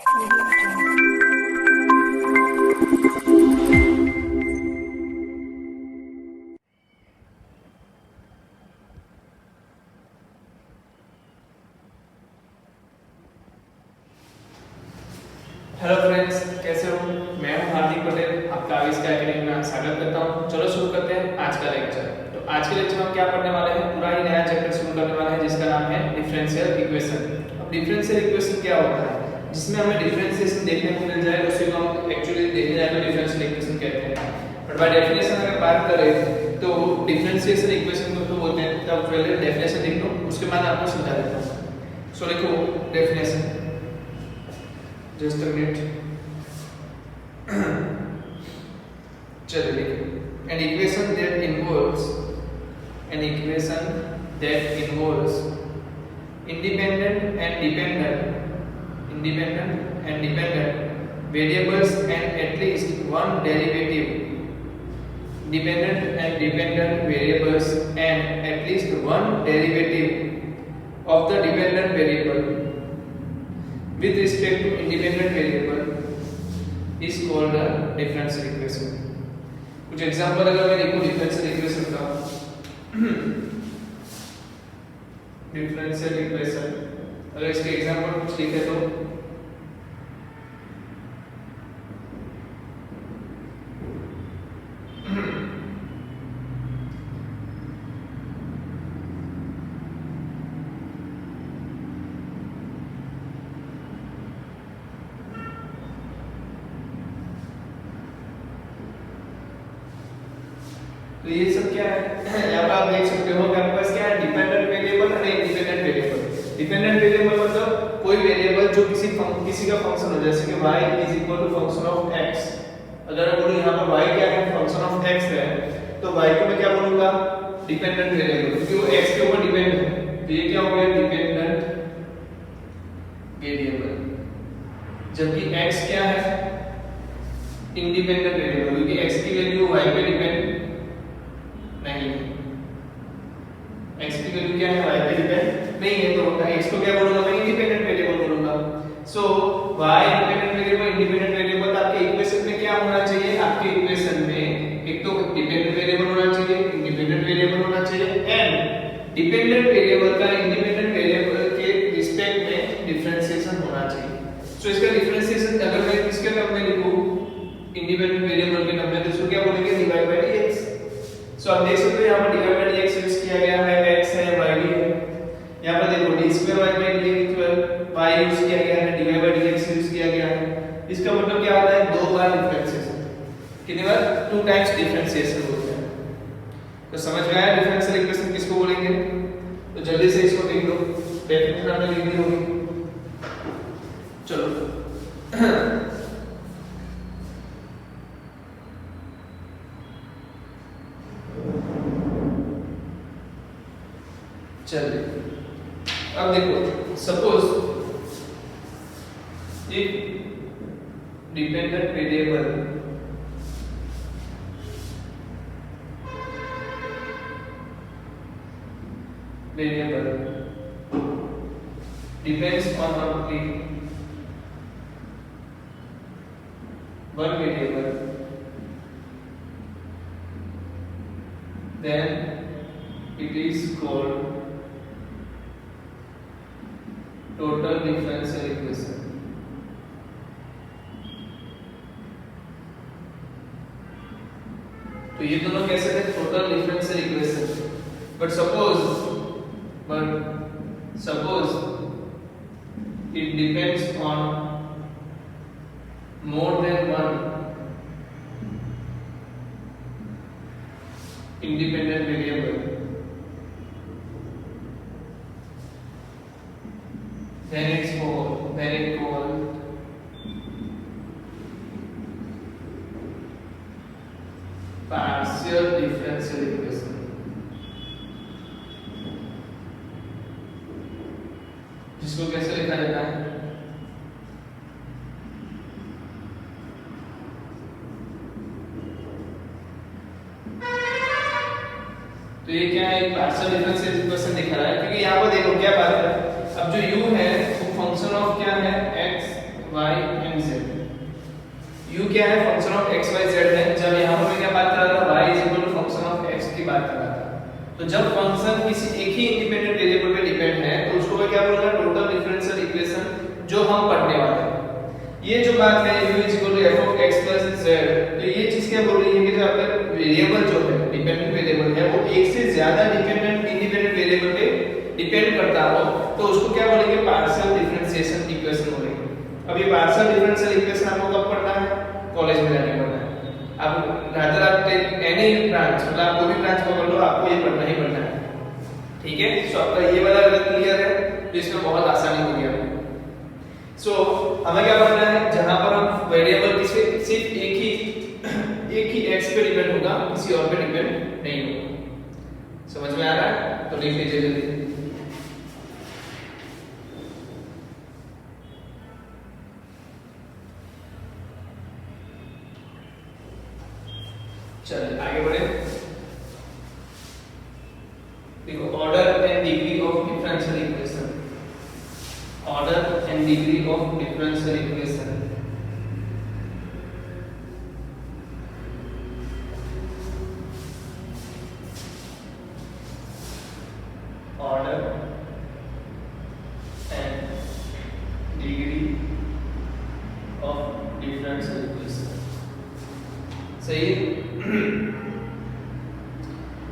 Hello friends, कैसे हो? मैं हूं हार्दिक पटेल, आपका आविष्कार एकेडमी में स्वागत करता हूं। चलो शुरू करते हैं आज का लेक्चर। तो आज के लेक्चर में हम क्या पढ़ने वाले हैं? पूरा ही नया चैप्टर शुरू करने वाले हैं जिसका नाम है डिफरेंशियल इक्वेशन। अब डिफरेंशियल इक्वेशन क्या होता है? जिसमें हमें डिफरेंशिएशन देखने को मिल जाए उसी को हम एक्चुअली देखने जाए तो डिफरेंशियल इक्वेशन कहते हैं। बट बाय डेफिनेशन अगर बात करें तो डिफरेंशिएशन इक्वेशन को तो बोलते हैं। तब पहले डेफिनेशन लिख लो, उसके बाद आपको समझा देता हूं। सो लिखो डेफिनेशन, just a minute. चलो लिखो an equation that involves independent and dependent variables and at least one derivative of the dependent variable with respect to independent variable is called a differential equation. कुछ example अगर मैं लिखूं differential equation का, differential equation अगर इसके example कुछ लिखे तो तो ये सब क्या है? यहाँ पर आप देख सकते हो कि आपके पास क्या है? डिपेंडेंट वेरिएबल और इंडिपेंडेंट वेरिएबल। डिपेंडेंट वेरिएबल मतलब कोई वेरिएबल जो किसी का फंक्शन हो, जैसे कि y is equal to function of x। अगर मैं बोलूं यहाँ पर y क्या है? फंक्शन ऑफ x है, तो y को मैं क्या बोलूंगा? डिपेंडेंट वेरिएबल, क्योंकि वो x के ऊपर डिपेंड है। तो ये क्या हो गया? Dependent variable. जबकि x क्या है? इंडिपेंडेंट वेरिएबल, क्योंकि x की वैल्यू y पे डिपेंड नहीं है। x की वैल्यू क्या है? y पे डिपेंड नहीं है, तो x को क्या बोलूंगा? मैं इंडिपेंडेंट वेरिएबल बोलूंगा। सो y dependent variable, independent variable आपके इक्वेशन में क्या होना चाहिए? आपके इक्वेशन में एक तो डिपेंडेंट वेरिएबल होना चाहिए, इंडिपेंडेंट वेरिएबल होना चाहिए एंड डिपेंडेंट वेरिएबल का इंडिपेंडेंट वेरिएबल के रिस्पेक्ट में डिफरेंशिएशन होना चाहिए। सो इसका डिफरेंशिएशन अगर मैं किसके टर्म में लिखूं? इंडिपेंडेंट वेरिएबल के टर्म में, तो इसको क्या बोलेंगे? Divide by dx। सो आप देख सकते हो यहाँ पर डिवाइड बाय dx यूज किया गया है, x है, y भी है। यहाँ पर देखो d2y bye dx, y use किया गया है, dy बाय dx यूज किया गया है। इसका मतलब क्या होता है? दो बार डिफरेंशिएशन। कितनी बार? 2 टाइम्स डिफरेंशिएशन होता है। तो समझ में आया डिफरेंशियल इक्वेशन किसको बोलेंगे? तो जल्दी से इसको लिख लो, डेफिनेशन आपने लिख दी होगी। चलो चलिए अब देखो, suppose if dependent variable depends on only one variable, then it is called total differential equation. तो ये दोनों कैसे थे? Total differential equation. But suppose it depends on more than one independent variable, then it called partial differential equation। जिसको कैसे लिखा जाता है? तो ये क्या है? एक पार्शियल डिफरेंशियल इक्वेशन दिखा रहा है, क्योंकि यहाँ पर देखो क्या बात है, अब जो u है वो फंक्शन ऑफ क्या है? x y तो जब फंक्शन किसी एक ही इंडिपेंडेंट वेरिएबल पे डिपेंड है तो उसको मैं क्या बोलूंगा, टोटल डिफरेंशियल इक्वेशन जो हम पढ़ने वाले हैं। ये जो बात है u = f of x + z, तो ये चीज क्या बोल रही है कि जो आपका वेरिएबल जो है डिपेंडेंट वेरिएबल है वो एक से ज्यादा इंडिपेंडेंट वेरिएबल पे डिपेंड करता हो तो उसको क्या बोलेंगे, पार्शियल डिफरेंशिएशन इक्वेशन बोलेंगे। अब ये पार्शियल डिफरेंशियल इक्वेशन आपको कब पढ़ना है, कॉलेज में जाके पढ़ना है। आप रादर आप टेक एनी ब्रांच, मतलब आप कोई भी ब्रांच पकड़ लो, आपको ये पढ़ना ही पढ़ना है, ठीक है। सो आपका ये वाला अगर क्लियर है तो इसमें बहुत आसानी हो गया। सो हमें क्या पढ़ना है, जहां पर हम वेरिएबल किसी सिर्फ एक ही x पे डिपेंड होगा, किसी और पे डिपेंड नहीं होगा। समझ में आ रहा है? तो लिख लीजिए जल्दी। चलिए आगे बढ़े। देखो, order and degree of differential equation, order and degree of differential equation. Order and degree of differential equation, सही है।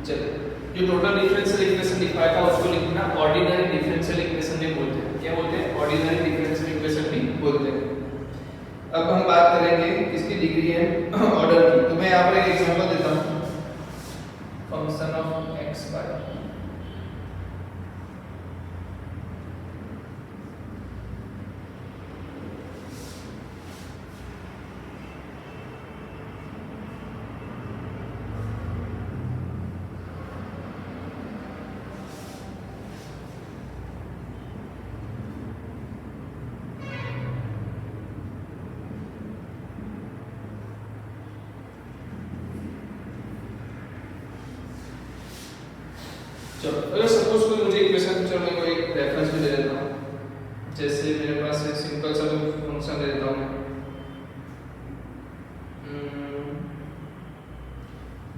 चलिए, जो टोटल डिफरेंशियल इक्वेशन लिखवाया था उसको लिखना ऑर्डिनरी डिफरेंशियल इक्वेशन भी बोलते हैं। क्या बोलते हैं? ऑर्डिनरी डिफरेंशियल इक्वेशन भी बोलते हैं। अब हम बात करेंगे किसकी डिग्री है, ऑर्डर की। तो मैं यहाँ पर एक एग्जांपल देता हूँ, फंक्शन ऑफ x y। चलो, अगर सपोज कोई मुझे इक्वेशन, चलो मैं कोई रेफरेंस भी दे देता हूँ। जैसे मेरे पास एक सिंपल सा फंक्शन दे देता हूँ मैं,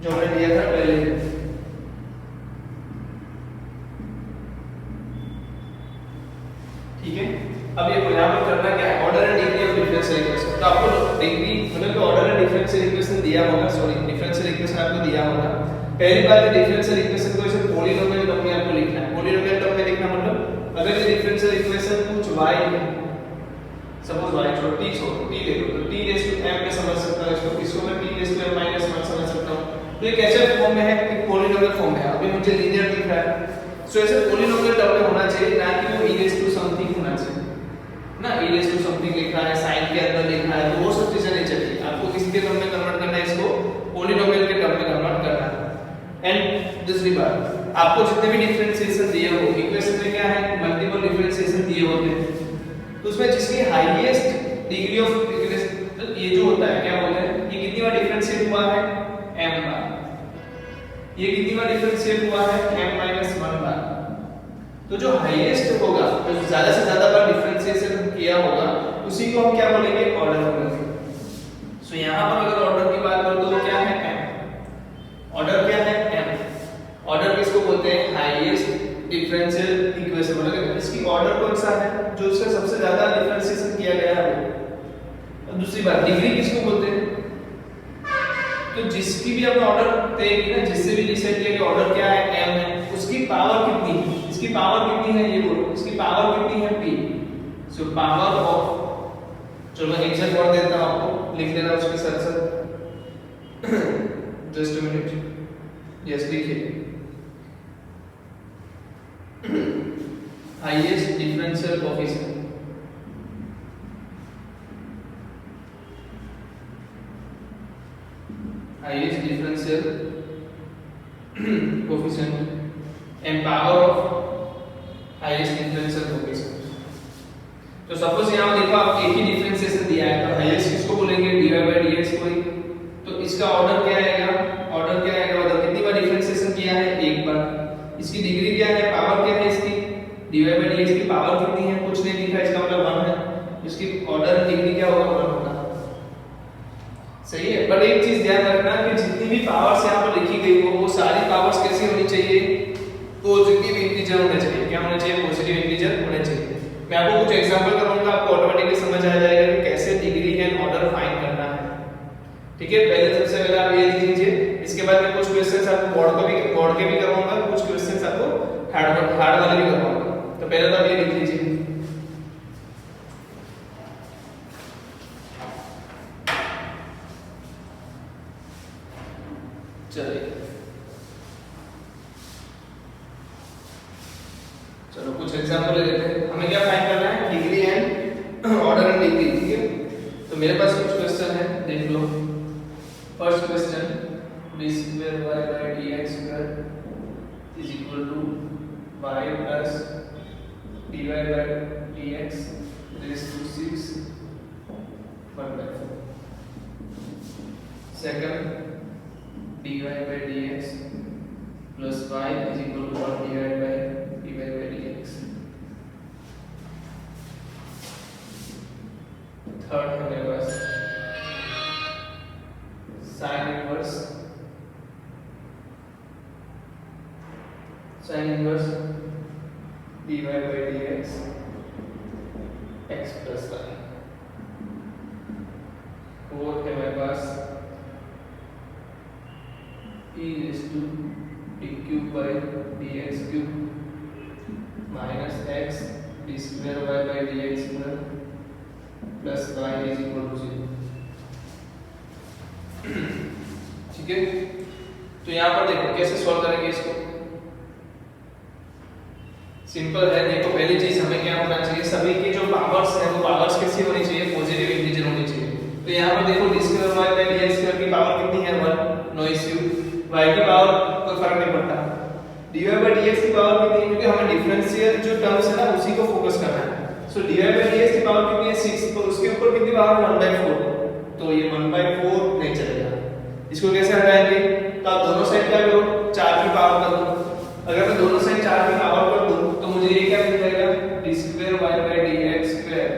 जो मैंने दिया था पहले। ठीक है, अब ये यहाँ पर करना क्या है, order and degree of differential equation. तो आपको डिग्री मतलब ऑर्डर एंड डिफरेंशियल इक्वेशन दिया होगा, सॉरी डिफरेंशियल इक्वेशन आपको दिया होगा। पहली बात है, डिफरेंशियल इक्वेशन को इसे पॉलिनोमियल टर्म में आपको लिखना है। पॉलिनोमियल टर्म में लिखना मतलब अगर ये डिफरेंशियल इक्वेशन कुछ y है, सपोज y छोड़ t छोड़ t ले लो, तो t रेज़ टू m में समझ सकता हूं इसको, इसको मैं t रेज़ टू m - 1 समझ सकता हूं। तो ये कैसे फॉर्म में है, एक पॉलिनोमियल फॉर्म में है। अभी मुझे लीनियर दिख रहा है, सो ऐसे पॉलिनोमियल टर्म में होना चाहिए, ना कि वो e रेज़ टू समथिंग होना चाहिए ना। e रेज़ टू समथिंग लिखा है, साइन के अंदर लिखा है, तो वो सब चीजें नहीं चाहिए। आपको किसके टर्म में कन्वर्ट करना है, इसको पॉलिनोमियल के टर्म में कन्वर्ट करना है। एंड दूसरी बात, आपको जितने भी डिफरेंशिएशन दिए हो इक्वेशन में, क्या है, मल्टीपल डिफरेंशिएशन दिए होते हैं, तो उसमें जिसकी हाईएस्ट डिग्री ऑफ इक्वेशन, तो ये जो होता है क्या बोलते हैं, ये कितनी बार डिफरेंशिएट हुआ है, m बार। ये कितनी बार डिफरेंशिएट हुआ है, m - 1 बार। तो जो हाईएस्ट होगा, जो ज्यादा से ज्यादा बार डिफरेंशिएशन किया होगा, उसी को हम क्या बोलेंगे, ऑर्डर बोलेंगे। सो यहां पर अगर ऑर्डर की बात करो तो क्या है, m। ऑर्डर क्या है, m। ऑर्डर किसको बोलते हैं, हाईएस्ट डिफरेंशियल इक्वेशन। मतलब इसकी ऑर्डर कौन सा है, जो उससे सबसे ज्यादा डिफरेंशिएशन किया गया है वो। और दूसरी बात, डिग्री किसको बोलते हैं, तो जिसकी भी हमने ऑर्डर तय की ना, जिससे भी डिसाइड किया कि ऑर्डर क्या है, m है, उसकी पावर कितनी है, इसकी पावर कितनी है, ये बोलो, इसकी पावर कितनी है, p। सो पावर ऑफ, चलो मैं एग्जांपल और देता हूं आपको, लिख देना उसके साथ साथ। जस्ट अ मिनट, यस लिखिए, highest differential coefficient, highest differential coefficient and power of highest differential coefficient. तो सपोज यहां देखो, आप एक ही डिफरेंशिएशन दिया है, तो हाईएस्ट किसको बोलेंगे, dy/dx को ही। तो इसका ऑर्डर क्या आएगा, ऑर्डर क्या आएगा, मतलब कितनी बार डिफरेंशिएशन किया है, एक बार। इसकी डिग्री क्या है, पावर क्या है इसकी, dy/dx की पावर कितनी है, कुछ नहीं लिखा, इसका मतलब 1 है। इसकी ऑर्डर डिग्री क्या होगा, 1 होगा। सही है, बट एक चीज ध्यान रखना कि जितनी भी पावर्स यहाँ पर लिखी गई हो, वो सारी पावर्स कैसी होनी चाहिए, मैं आपको कुछ एग्जांपल करूंगा, आपको ऑटोमेटिकली समझ आ जाएगा कि कैसे डिग्री एंड ऑर्डर फाइंड करना है। ठीक है, पहले सबसे पहले आप ये लिख लीजिए, इसके बाद मैं कुछ क्वेश्चंस आपको बोर्ड के भी करवाऊंगा, कुछ क्वेश्चंस आपको हार्ड वाले भी करवाऊंगा। तो पहले तो आप ये लिख लीजिए, चलिए चलो कुछ एग्जांपल ले लेते हैं। हमें क्या फाइंड करना है, degree and order and degree. ठीक है, तो मेरे पास कुछ क्वेश्चन है, देख लो। First question, b square y by dx square is equal to y plus dy by dx raised to 6 1 by 4. Second, dy by dx plus y is equal to 1 divided by dy by dx. Third हमारे पास sin inverse dy by dx x plus y. Fourth है हमारे पास e raised to d cube by dx cube minus x d square y by dx square plus y is equal to 0. ठीक है, तो यहाँ पर देखो कैसे सॉल्व करेंगे इसको। सिंपल है, देखो पहली चीज हमें क्या होना चाहिए, सभी की जो पावर्स है वो पावर्स कैसी होनी चाहिए, पॉजिटिव इंटीजर होनी चाहिए। तो यहाँ पर देखो d square y by dx square की पावर कितनी है 1, नो इश्यू। y की पावर कोई फर्क नहीं पड़ता। dy by dx की पावर कितनी है, क्योंकि हमें डिफरेंशियल जो टर्म्स है ना उसी को फोकस करना है। सो dy by dx की पावर कितनी है 6, तो उसके ऊपर कितनी पावर 1/4, तो ये 1/4 नहीं चलेगा। इसको कैसे हटाएंगे, तो आप दोनों साइड क्या करो, 4 की पावर कर दो। अगर मैं दोनों साइड 4 की पावर कर दूं तो मुझे ये क्या मिल जाएगा, d square y by dx square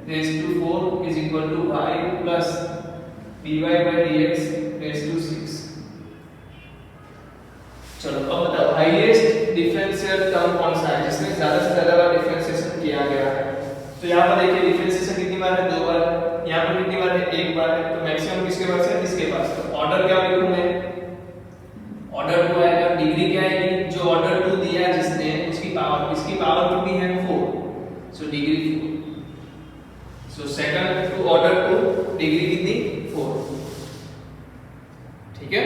raised to 4 is equal to y plus dy by dx raised to 6। चलो अब बताओ हाईएस्ट डिफरेंशियल टर्म कौन सा है जिसमें ज्यादा से ज्यादा डिफरेंशिएशन किया गया है। तो यहाँ पर देखिए डिफरेंशिएशन कितनी बार है, 2 बार। यहाँ पर कितनी बार है, 1 बार है। तो मैक्सिमम किसके पास है, इसके पास। तो ऑर्डर क्या लिखूं मैं, ऑर्डर 2 आएगा। डिग्री क्या आएगी, जो ऑर्डर 2 दिया है जिसने उसकी पावर, इसकी पावर कितनी है 4, so degree 4। So second to order 2 degree कितनी 4। ठीक है,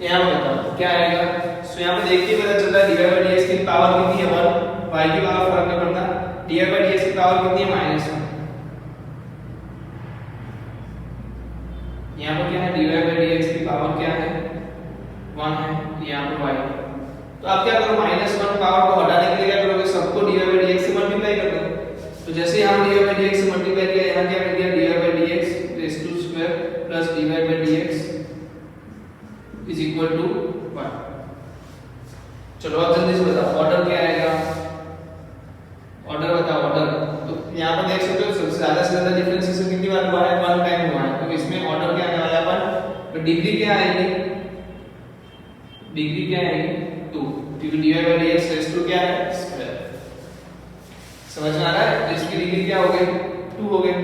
यहाँ पर बताओ क्या आएगा। सो यहाँ पे देखिए पता चलता है dy by dx की पावर कितनी है 1, y की पावर फर्क नहीं पड़ता। dy by dx की पावर कितनी है -1। यहाँ पर क्या है, dy by dx की पावर क्या है 1 है, यहाँ पर y। तो आप क्या करो, -1 पावर को हटाने के लिए क्या करोगे, सबको dy by dx से मल्टीप्लाई कर दो। तो जैसे यहाँ dy by dx से मल्टीप्लाई किया, यहाँ क्या मिल गया, dy by dx raised to square plus dy by dx is equal to 1। चलो अब जल्दी से बताओ ऑर्डर क्या आएगा, ऑर्डर बताओ ऑर्डर। तो यहाँ पर देख सकते हो सबसे ज्यादा से ज्यादा डिफरेंशिएशन कितनी बार हुआ है, 1 टाइम हुआ है। तो इसमें ऑर्डर क्या आने वाला है 1। तो डिग्री क्या आएगी, डिग्री क्या आएगी 2, क्योंकि dy by dx raise to क्या है स्क्वायर। समझ में आ रहा है, तो इसकी डिग्री क्या हो गई 2 हो गई।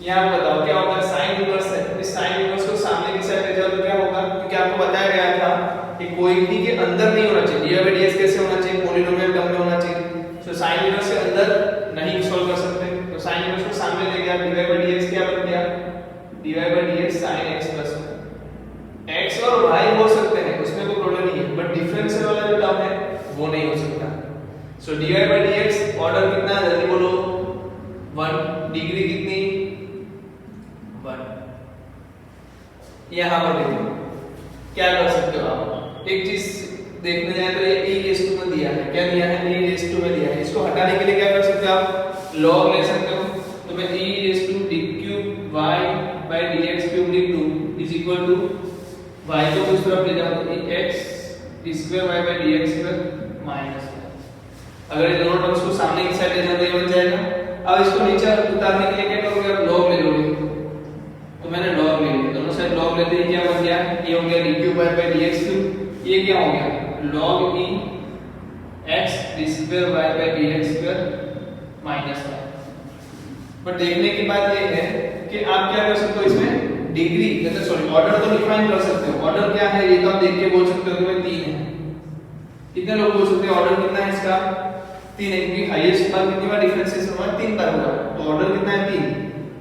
यहाँ बताओ क्या होगा, साइन इनवर्स है। इस साइन इनवर्स को सामने की साइड ले जाओ तो क्या होगा, क्योंकि आपको बताया गया था कि कोई भी के अंदर नहीं होना चाहिए। dy by dx कैसे होना चाहिए, पॉलिनोमियल टर्म में होना चाहिए। सो साइन इनवर्स के अंदर नहीं सॉल्व कर सकते, तो साइन इनवर्स को सामने ले गया, dy by dx क्या बन गया, dy by dx sin x plus 1। x और y हो सकते हैं, उसमें कोई प्रॉब्लम नहीं है, बट डिफरेंशियल वाला जो टर्म है वो नहीं हो सकता। सो dy by dx ऑर्डर कितना है, जल्दी बोलो 1, डिग्री कितनी 1। यहाँ पर देखो क्या कर सकते हो आप, एक चीज देखने जाए तो ये e रेज़ टू में दिया है, क्या दिया है, e रेज़ टू में दिया है। इसको हटाने के लिए क्या कर सकते हो आप, log ले सकते हो। तो मैं e raise to d cube y by dx cube लिख दूं इज इक्वल टू y को उस तरफ ले जाओ तो x d square y by dx square minus. अगर ये दोनों टर्म्स को सामने की साइड ले जाओ तो ये बन जाएगा। अब इसको नीचे उतारने के लिए क्या करोगे आप, log ले लोगे। तो मैंने log ले लिया, दोनों साइड log लेते ही क्या बन गया, ये हो गया d cube y by dx cube. ये क्या हो गया log e x d square y by dx square minus y. पर देखने की बात ये है कि आप क्या कर सकते हो इसमें डिग्री मतलब सॉरी ऑर्डर तो डिफाइन कर सकते हो। ऑर्डर क्या है ये तो आप देख के बोल सकते हो कि भाई 3 है। कितने लोग बोल सकते हैं ऑर्डर कितना है इसका 3 है, क्योंकि हाईएस्ट बार कितनी बार डिफरेंशिएशन हुआ 3 बार हुआ, तो ऑर्डर कितना है 3।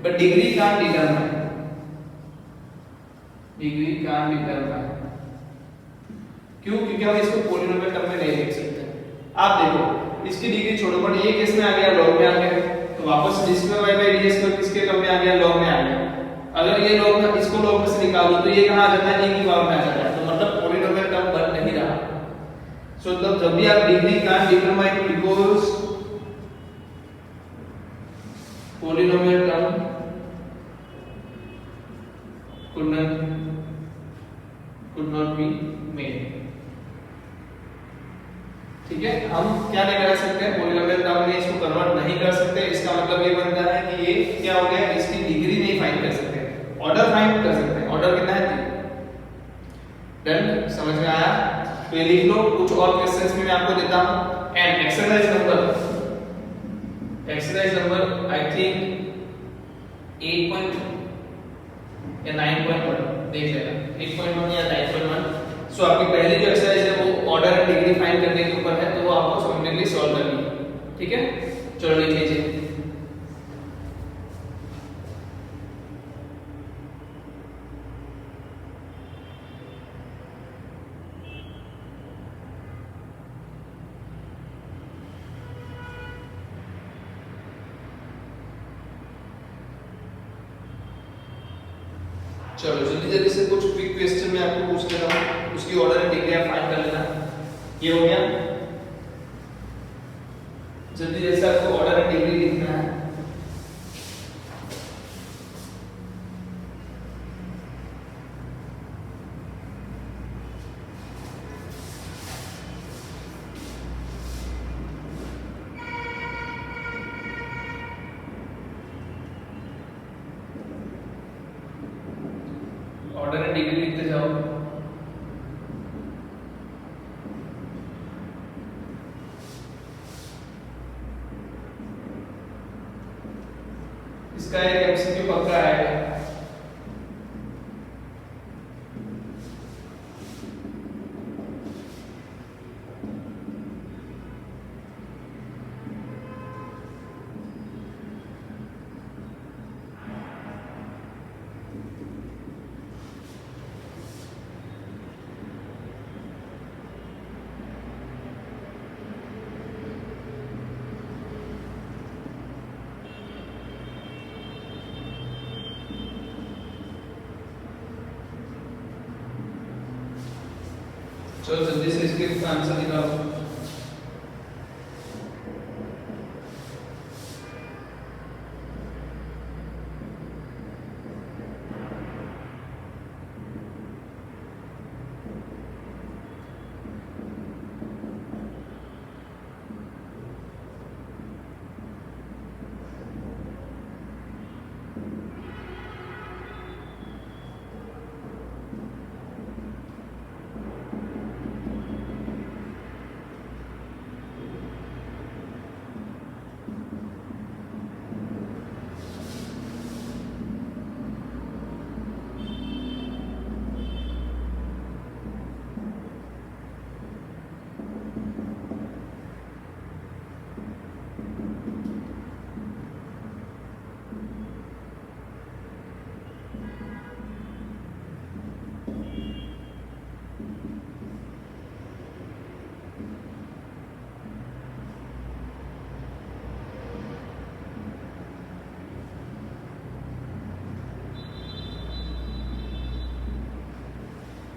But degree can't determine, degree can't determine क्यों? क्योंकि हम इसको पॉलिनोमियल टर्म में नहीं लिख सकते। आप देखो इसकी डिग्री छोड़ो, बट ये किस में आ गया लॉग में आ गया, तो वापस d square y by d square किसके टर्म में आ गया लॉग में आ गया। अगर ये लॉग में इसको लॉग में से निकाल दो तो ये कहां आ जाता है a की पावर में आ जाता है, तो मतलब पॉलिनोमियल टर्म बन नहीं रहा। सो तब जब भी आप degree can't determine because polynomial term could not be made। ठीक है, हम क्या नहीं कर सकते हैं पॉलिनोमियल टर्म में इसको कन्वर्ट नहीं कर सकते। इसका मतलब ये बनता है कि ये क्या हो गया, इसकी डिग्री नहीं फाइंड कर सकते, ऑर्डर फाइंड कर सकते हैं। ऑर्डर कितना है 3। डन, समझ में आया? तो ये लिख लो। कुछ और क्वेश्चंस में मैं आपको देता हूं। And exercise number I think 8 या 9.1 देख लेना, 8.1 या 9.1। सो आपकी पहली जो एक्सरसाइज है वो ऑर्डर एंड डिग्री फाइंड करने के ऊपर है, तो वो आपको समझने के लिए सॉल्व करनी है। ठीक है, चलो लिख लीजिए। चलो जल्दी जल्दी से कुछ क्विक क्वेश्चन मैं आपको पूछ लेता हूँ, उसकी ऑर्डर एंड डिग्री आप फाइंड कर लेना। ये हो गया, जल्दी जैसे आपको ऑर्डर एंड डिग्री लिखना है। ऑर्डर एंड डिग्री लिखते जाओ। इसका एक एमसीक्यू पक्का है। चलो जल्दी से इसके आंसर निकालो।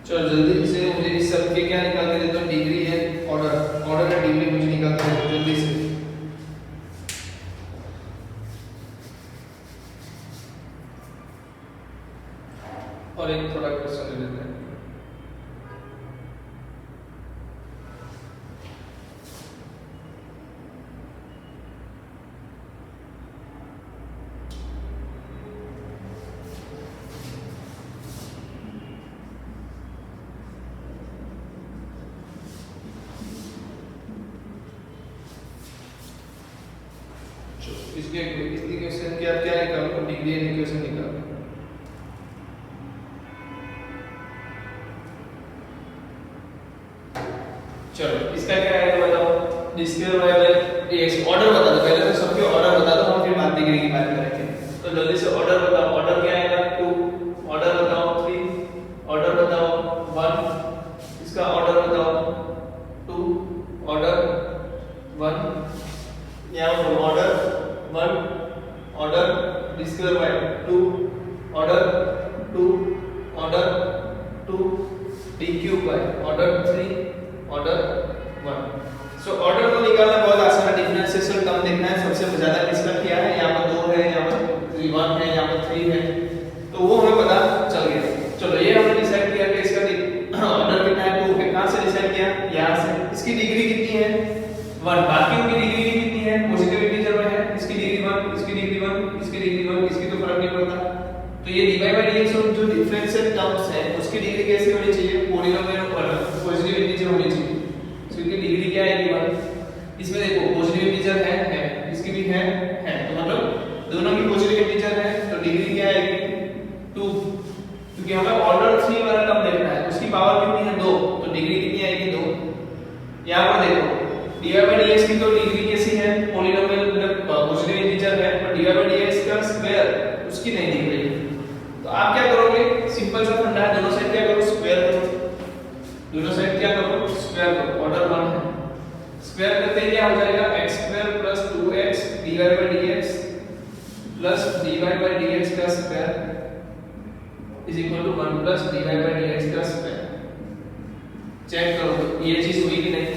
चलो जल्दी से मुझे इस सब के क्या निकाल के देता हूँ, डिग्री है, ऑर्डर एंड डिग्री मुझे निकाल के दो जल्दी से। और एक थोड़ा क्वेश्चन ले लेते हैं। इसके इस इक्वेशन क्या क्या निकालो, डिग्री एंड इक्वेशन निकालो। चलो इसका क्या है बताओ, d square y by dx। Order बता दो पहले, तो सबके ऑर्डर बता दो, हम फिर बात डिग्री की बात करेंगे। तो जल्दी से ऑर्डर बताओ, ऑर्डर क्या आएगा 2, ऑर्डर बताओ 3, ऑर्डर बताओ 1, इसका ऑर्डर बताओ 2, ऑर्डर 1, यहां पर order 1, order d square y 2, order 2, order 2, d cube y order 3, order 1। So order को निकालना बहुत आसान है, डिफरेंशियल टर्म देखना है सबसे ज्यादा किसका क्या है, यहाँ पर 2 है, यहाँ पर 1 है, यहाँ पर 3 है, तो वो हमें पता चल गया। चलो ये हमने डिसाइड किया कि इसका ऑर्डर कितना है 2 है। कहां से डिसाइड किया, यहाँ से। इसकी डिग्री कितनी है 1, बाकी की डिग्री कितनी है, पॉजिटिव इंटीजर में है, इसकी डिग्री 1, इसकी डिग्री 1, इसकी डिग्री 1, इसकी तो फर्क नहीं पड़ता। तो ये dy बाय dx और जो डिफरेंशियल टर्म्स है उसकी डिग्री कैसी होनी चाहिए, पॉलिनोमियल और पॉजिटिव इंटीजर होनी चाहिए। इसकी डिग्री क्या आएगी 1। इसमें देखो पॉजिटिव इंटीजर है, इसकी भी है, तो मतलब दोनों की पॉजिटिव इंटीजर है, तो डिग्री क्या आएगी 2, क्योंकि हमें ऑर्डर 3 वाला टर्म देखना है, उसकी पावर कितनी है 2, तो डिग्री कितनी आएगी 2। यहां पर देखो dy बाय dx की तो डिग्री कैसी है, पॉलिनोमियल मतलब पॉजिटिव इंटीजर है, पर dy बाय dx का स्क्वायर उसकी नहीं दिख रही। तो आप क्या करोगे, सिंपल सा फंडा है, दोनों साइड क्या करो स्क्वायर करो, दोनों साइड क्या करो स्क्वायर करो, ऑर्डर 1 है, स्क्वायर करते ही क्या हो जाएगा x square plus 2x dy by dx plus dy by dx का square is equal to 1 plus dy by dx का स्क्वायर। चेक करो ये चीज हुई कि नहीं।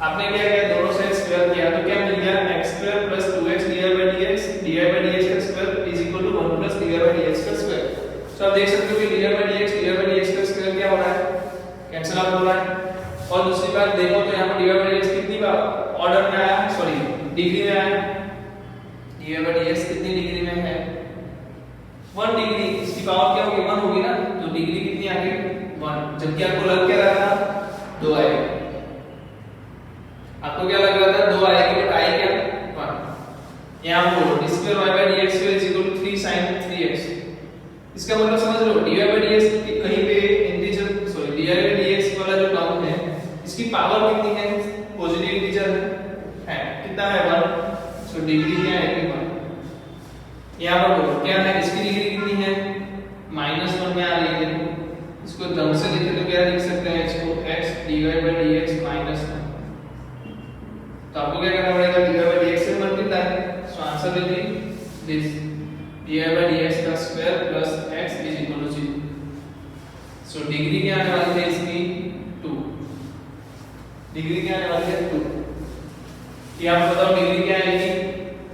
आपने क्या किया, दोनों साइड स्क्वायर किया तो क्या मिल गया x square plus 2x dy by dx का square is equal to 1 plus dy by dx का स्क्वायर। तो आप देख सकते हो कि dy बाय dx का स्क्वायर क्या हो रहा है, कैंसिल आउट हो रहा है। और दूसरी बात देखो तो यहाँ पर dy बाय dx कितनी बार ऑर्डर में आया, सॉरी डिग्री में आया, dy बाय dx कितनी डिग्री में है 1 डिग्री, इसकी पावर क्या होगी 1 होगी ना, तो डिग्री कितनी आ गई 1, जबकि आपको लग क्या रहा था 2 आएगी, आपको क्या लग रहा था 2 आएगी, बट आई क्या 1। यहाँ बोलो d square y by dx is equal to 3 sin 3x। इसका मतलब समझ लो dy बाय dx कहीं पे integer, sorry dy by dx वाला जो टर्म है इसकी पावर कितनी है, पॉजिटिव इंटीजर है, कितना है 1, सो डिग्री क्या है 1। यहाँ पर बोलो क्या है, इसकी डिग्री कितनी है -1 में आ रही है, इसको ढंग से लिखे तो क्या लिख सकते हैं, इसको x dy बाय dx -1। तो आपको क्या करना पड़ेगा, dy बाय dx से multiply, so answer will be this dy by dx का square plus x is equal to 0। So degree क्या आने वाली है इसकी 2, डिग्री क्या आने वाली है 2। ये आप बताओ डिग्री क्या आएगी,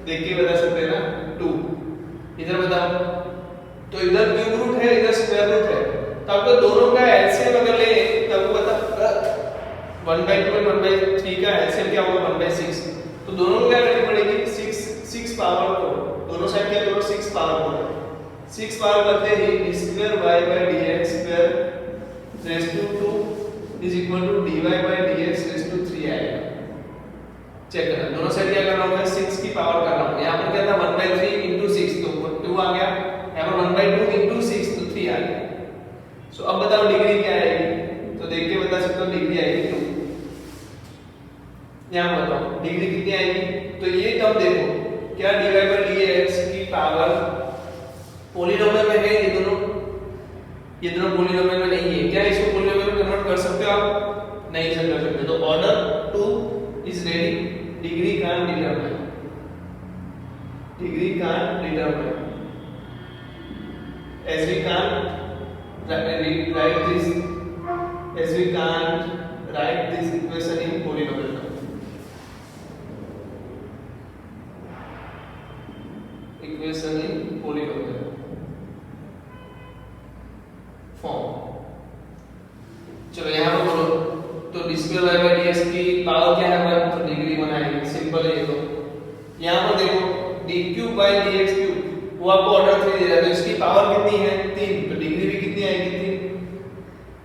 देख के बता सकते हैं ना 2। इधर बताओ, तो इधर क्यूब रूट है, इधर स्क्वायर रूट है, तो आपको दोनों का एलसीएम अगर ले तो आपको पता 1/2 और 1/3 का एलसीएम क्या होगा 1/6। तो दोनों को क्या करनी पड़ेगी 6 पावर को, दोनों साइड क्या करो 6 पावर को, 6 पावर करते ही d square y by dx square raise to 2 is equal to dy by dx raise to 3 आएगा। चेक करना, दोनों साइड क्या करना होगा 6 की पावर करना होगा। यहां पर क्या था 1/3 into 6 तो 2 आ गया, यहां पर 1/2 into 6 तो 3 आ गया। सो अब बताओ डिग्री क्या आएगी, तो देख के बता सकते हो डिग्री आएगी 2। यहां बताओ डिग्री कितनी आएगी, तो ये टर्म देखो क्या dy बाय dx की पावर पॉलिनोमियल में है, ये दोनों पॉलिनोमियल में नहीं है, क्या इसको पॉलिनोमियल में कन्वर्ट कर सकते हो आप, नहीं कर सकते। तो order 2 is ready, degree can't determine, degree can't determine as we can't write this, as we can't write this equation in polynomial form, equation in polynomial form। चलो यहाँ पर बोलो तो d square y by dx की power क्या है, तो degree 1 आएगी, सिंपल है ये तो। यहाँ पर देखो d cube by dx cube वो आपको ऑर्डर 3 दे रहा है, तो इसकी पावर कितनी है 3, तो डिग्री भी कितनी आएगी 3।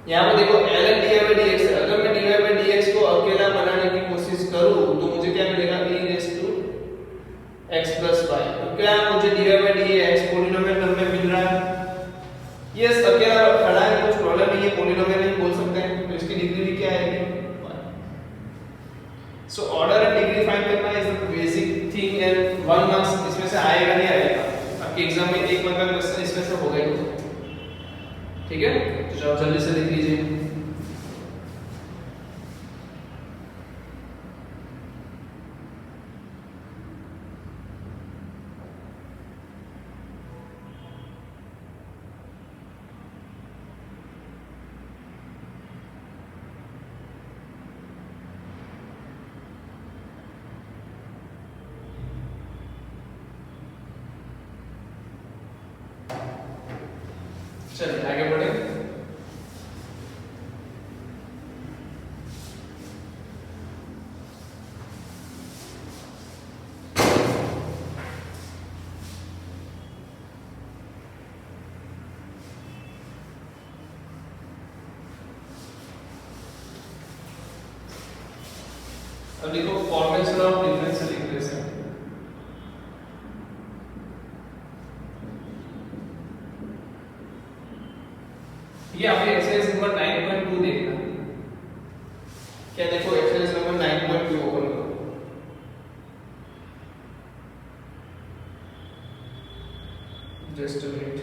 यहाँ पे देखो ln dy बाय dx, अगर मैं dy बाय dx को अकेला बनाने की कोशिश करूं तो मुझे क्या मिलेगा e raise to x 1 marks इसमें से आएगा ही आएगा। आपके एग्जाम में 1 मार्क का क्वेश्चन इसमें से होगा ही। ठीक है, तो चलो जल्दी से लिख लीजिए। चलिए आगे बढ़े। अब देखो फॉर्मेशन ऑफ डिफरेंशियल इक्वेशन। ये आपके एक्सरसाइज नंबर 9.2 देखना। क्या देखो एक्सरसाइज नंबर 9.2 ओपन करो। Just a minute.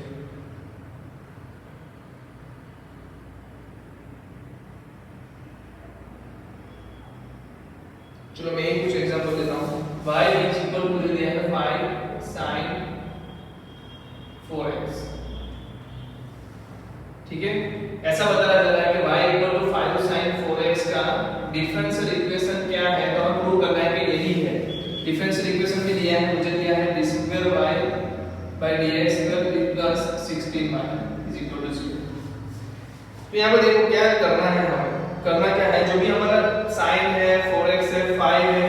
चलो मैं एक कुछ एग्जांपल देता हूं। y इज इक्वल टू मुझे दिया है 5 sin 4x। ठीक है, ऐसा बताया जा रहा है कि y equal to 5 sin 4x का डिफरेंशियल इक्वेशन क्या है, तो हमें प्रूव करना है कि यही है। डिफरेंशियल इक्वेशन भी दिया है, मुझे दिया है d2y dx2 plus 16y is equal to 0। तो यहां पर देखो क्या करना है, हमें करना क्या है, जो भी हमारा sin है 4x है 5 है,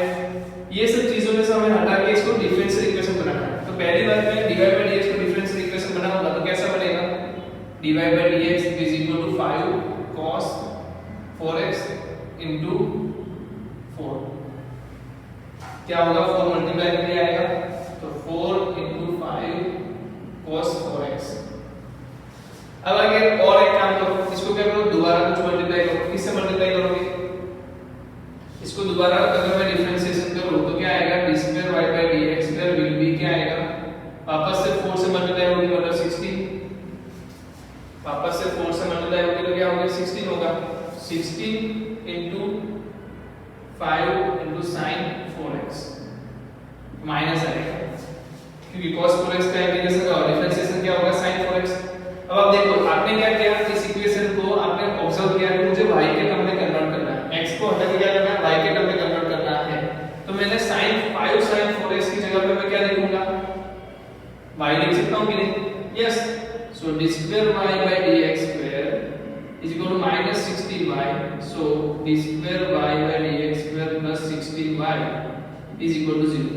ये सब चीजों में से हमें हटा के इसको डिफरेंशियल इक्वेशन बनाना है। तो पहली बात में dy dx को डिफरेंशियल इक्वेशन बना होगा, तो कैसा बनेगा, dy dx is equal to 5 cos 4x into 4। क्या होगा, 4 मल्टीप्लाई करके आएगा, तो 4 into 5 cos 4x। अब आगे और एक काम करो, इसको क्या करो, दोबारा कुछ मल्टीप्लाई करो। किससे मल्टीप्लाई करोगे, इसको दोबारा अगर मैं डिफरेंशिएशन करूं तो क्या आएगा, d2y dx2 विल बी क्या आएगा, वापस से 4 से मल्टीप्लाई होगी मतलब 16, वापस से 4 से मल्टीप्लाई होगी तो क्या होगा 16 होगा। 16 into 5 into sin 4x minus आएगा, क्योंकि cos 4x का इंटीग्रेशन का डिफरेंशिएशन क्या होगा sin 4x। अब आप देखो आपने क्या किया, इस इक्वेशन को आपने ऑब्जर्व किया कि मुझे y के टर्म में कन्वर्ट करना है, x को हटा के क्या करना है, y के टर्म में कन्वर्ट करना है। तो मैंने sin 5 sin 4x की जगह पे मैं क्या लिखूंगा, y लिख सकता हूं कि नहीं, yes. So d2y dx2 is equal to minus 16y, so d2y dx2 plus 16y is equal to 0।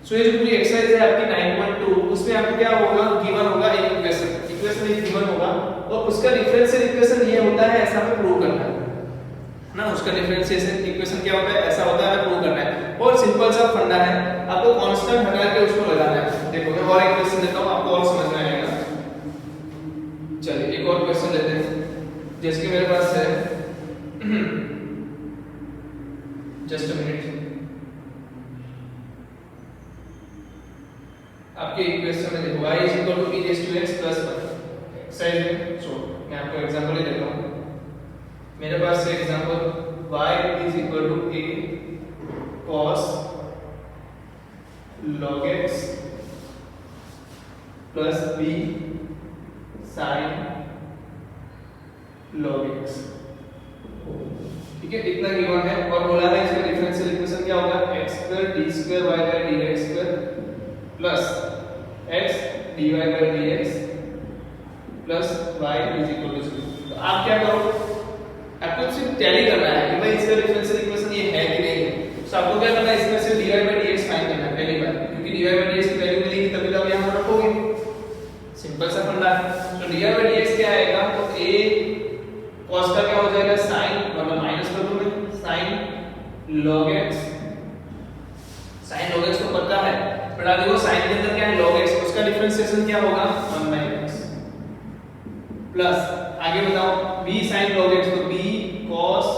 सो ये जो पूरी एक्सरसाइज है आपकी 9.2, उसमें आपको क्या होगा, गिवन होगा एक इक्वेशन एक गिवन होगा, और उसका डिफरेंशियल इक्वेशन ये होता है, ऐसा हमें प्रूव करना है ना। उसका डिफरेंशियल इक्वेशन क्या होता है, ऐसा होता है, हमें प्रूव करना है। बहुत सिंपल सा फंडा है, आपको कांस्टेंट हटा के उसको लगाना है। देखो मैं और एक क्वेश्चन देता हूं, आपको और समझ में आएगा। चलिए एक और क्वेश्चन लेते हैं, जैसे कि मेरे पास है जस्ट अ मिनट, आपके इक्वेशन में देखो y is equal to e raised to x plus 1 exercise में। सो मैं आपको एग्जांपल ही देता हूं, मेरे पास है example y is equal to a cos log x plus b sin log x। ठीक है, इतना गिवन है, और बोला है इसका डिफरेंशियल इक्वेशन क्या होगा, x2 d2y dx2 plus x dy dx plus y is equal to 0। तो आप क्या करो, आपको सिर्फ टैली करना है कि भाई इसका डिफरेंशियल इक्वेशन ये है कि नहीं है। तो आपको क्या करना है, इसमें से dy dx फाइंड करना है पहली बार, क्योंकि dy dx की वैल्यू मिलेगी तभी तो आप यहां पर रखोगे, सिंपल सा फंडा है। तो dy dx क्या आएगा, तो a cos का क्या हो जाएगा, sin मतलब माइनस कर दूं मैं, sin log x, sin log x तो पता है, बड़ा देखो sin के अंदर क्या है, log x, उसका डिफरेंशिएशन क्या होगा 1/x प्लस आगे बताओ b sin log x, तो b cos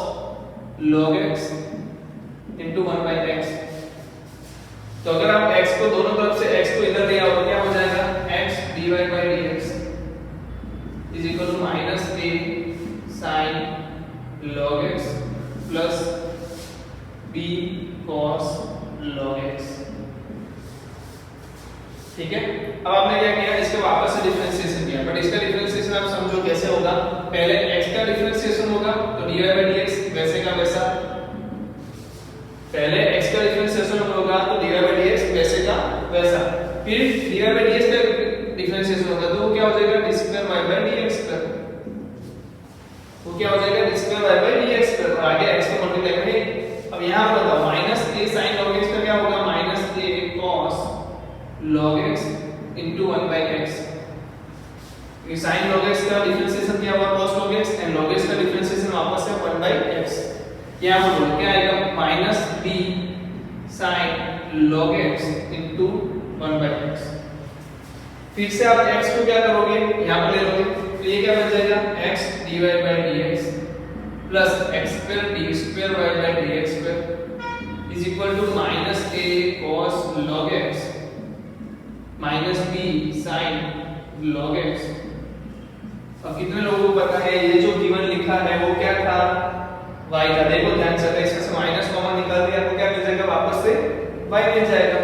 log x into 1/x तो अगर आप x को दोनों तरफ से x को इधर ले आओ तो क्या हो जाएगा, x dy by dx is equal to minus a sin log x plus b cos log x। ठीक है, अब आपने क्या किया, इसके वापस से डिफरेंशिएशन किया, बट इसका डिफरेंशिएशन आप समझो कैसे होगा। पहले x का डिफरेंशिएशन होगा तो dy by dx वैसे का वैसा, पहले x का डिफरेंशिएशन होगा तो dy by dx वैसे का वैसा, फिर dy by dx का डिफरेंशिएशन होगा तो वो क्या हो जाएगा d square y by dx square, वो क्या हो जाएगा d square y by dx square, और आगे x को मल्टीप्लाई करेंगे। अब यहां पर बताओ minus a sin log x का क्या होगा, minus a cos log x into 1 by x। ये sin log x का डिफरेंशिएशन क्या हुआ cos log x, and log x का डिफरेंशिएशन वापस से 1 by x। क्या बोलो क्या आएगा, minus b sin log x into 1 by x। फिर से आप x को क्या करोगे, यहां पर ले लोगे तो ये क्या बन जाएगा, x dy by dx plus x square d square y by dx square is equal to minus a cos log x minus b sin log x। अब कितने लोगों को पता है ये जो गिवन लिखा है वो क्या था, y का, देखो ध्यान से, इसमें से माइनस कॉमन निकाल दिया तो क्या मिल जाएगा, वापस से y मिल जाएगा।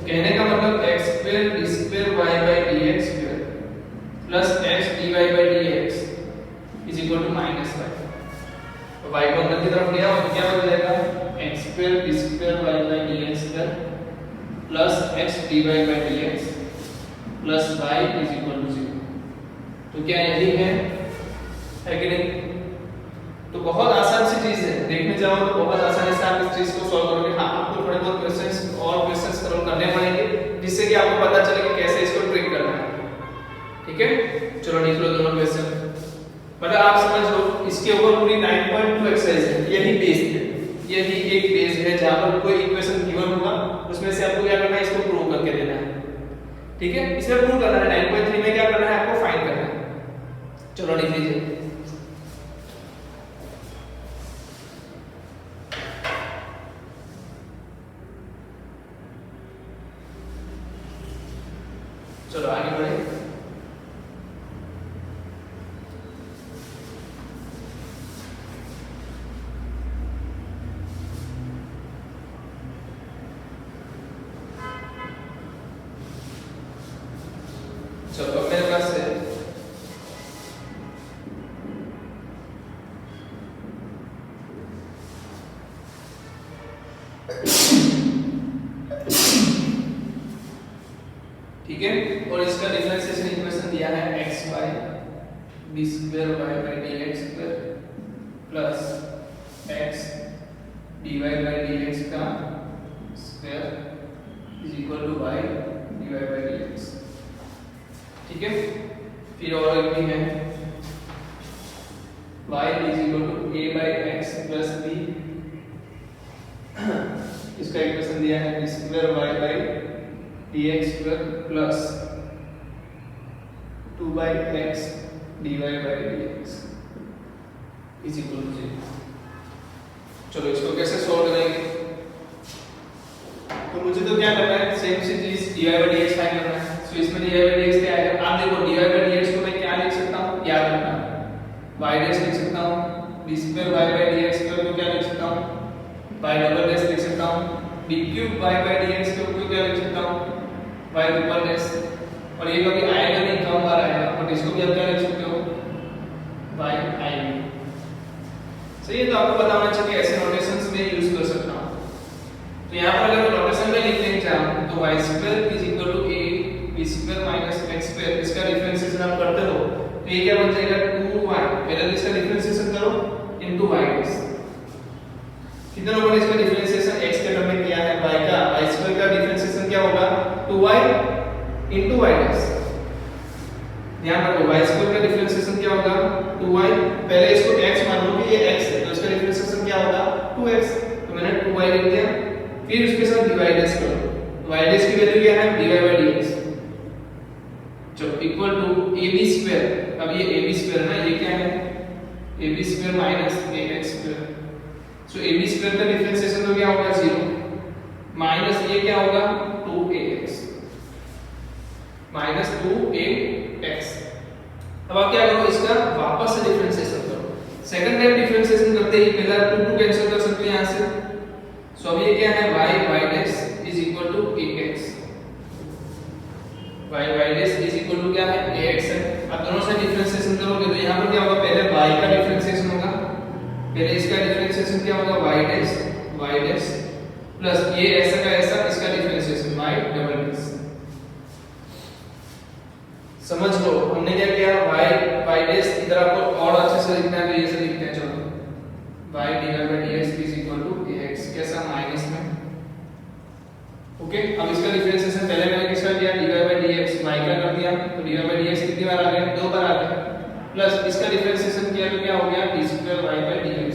कहने का मतलब x square d square y by dx square plus x dy by dx is equal to minus y। तो y को अंदर की तरफ लिया तो क्या बन जाएगा, x square d square y by dx square plus x dy by dx plus y is equal to 0। तो क्या यही है कि नहीं? तो बहुत आसान सी चीज है, देखने जाओ तो बहुत आसानी से आप इस चीज को सॉल्व करोगे। हाँ, आपको थोड़े बहुत क्वेश्चंस और क्वेश्चंस सॉल्व करने पड़ेंगे जिससे कि आपको पता चले कि कैसे इसको ट्रिक करना है। ठीक है, चलो लिख लो दोनों क्वेश्चन। मतलब आप समझ लो इसके ऊपर पूरी 9.2 एक्सरसाइज है, यही बेस है, यही एक बेस है जहां पर कोई इक्वेशन गिवन होगा उसमें से आपको क्या करना है, इसको प्रूव करके देना है। ठीक है, इसमें प्रूव करना है, 9.3 में क्या करना है, आपको फाइंड करना है। चलो लिख लीजिए। चलो आगे बढ़े। चलो मेरे पास है ठीक है, और इसका डिफरेंशिएशन इक्वेशन दिया है x y d square y by dx square plus x dy by dx का square is equal to y dy by dx। ठीक है, फिर और एक भी है y is equal to a by x plus b, इसका इक्वेशन दिया है d square y by dx square plus 2 by x dy by dx is equal to 0। चलो इसको कैसे सॉल्व करेंगे, तो मुझे तो क्या करना है, सेम सी चीज dy by dx फाइंड करना है। तो इसमें dy by dx क्या आएगा, आप देखो dy by dx को मैं क्या लिख सकता हूँ, याद रखना y dash लिख सकता हूँ, d square y by dx square को क्या लिख सकता हूँ, y डबल डैश लिख सकता हूँ, d cube y by dx square को क्या लिख सकता हूँ, y ट्रिपल डैश, और ये कभी आएगा नहीं, कम बार आएगा, बट इसको भी आप क्या लिख सकते हो, y i। सही है, तो आपको पता होना चाहिए ऐसे नोटेशंस में यूज कर सकता हूं। तो यहां पर अगर नोटेशन में लिखने चाहूं तो y square is equal to a b square minus x square, इसका डिफरेंशिएशन आप करते हो तो ये क्या बन जाएगा, 2y, पहले तो इसका डिफरेंशिएशन करो इनटू y डैश। कितने लोगों ने इसका डिफरेंशिएशन x के टर्म में किया है, y का y स्क्वायर का डिफरेंशिएशन क्या होगा, 2y इनटू y डैश। ध्यान रखो y स्क्वायर का डिफरेंशिएशन क्या होगा, 2y, पहले इसको x मान लो कि ये x है तो इसका डिफरेंशिएशन क्या होगा, 2x, तो मैंने 2y लिख दिया, फिर उसके साथ डिवाइड डैश करो, y डैश की वैल्यू क्या है, dy by dx, जो इक्वल टू ab स्क्वायर, अब ये ab स्क्वायर है ना, ये क्या है, ab square minus ax square, so ab square का डिफरेंशिएशन तो क्या होगा, 0 माइनस ये क्या होगा 2ax, माइनस 2ax। अब आप क्या करो, इसका वापस से डिफरेंशिएशन करो। सेकंड टाइम डिफरेंशिएशन करते ही पहला 2 कैंसिल कर सकते हैं यहां से। सो अब ये क्या है y y' is equal to ax, y y' is equal to क्या है ax है। अब दोनों से डिफरेंशिएशन करोगे तो यहां पर क्या होगा, पहले y का डिफरेंशिएशन होगा, पहले इसका डिफरेंशिएशन क्या होगा y' प्लस ये ऐसा का ऐसा इसका डिफरेंशिएशन y'। समझ लो हमने क्या किया, y' इधर आपको और अच्छे से लिखना है तो ये से लिखते हैं। चलो y dx is equal to ax, कैसा माइनस में। ओके, अब इसका डिफरेंशिएशन पहले मैंने किसका किया dy/dx, y का कर दिया तो dy/dx कितनी बार आ गया, 2 बार आ गया, प्लस इसका डिफरेंशिएशन किया तो क्या हो गया d2y/dx।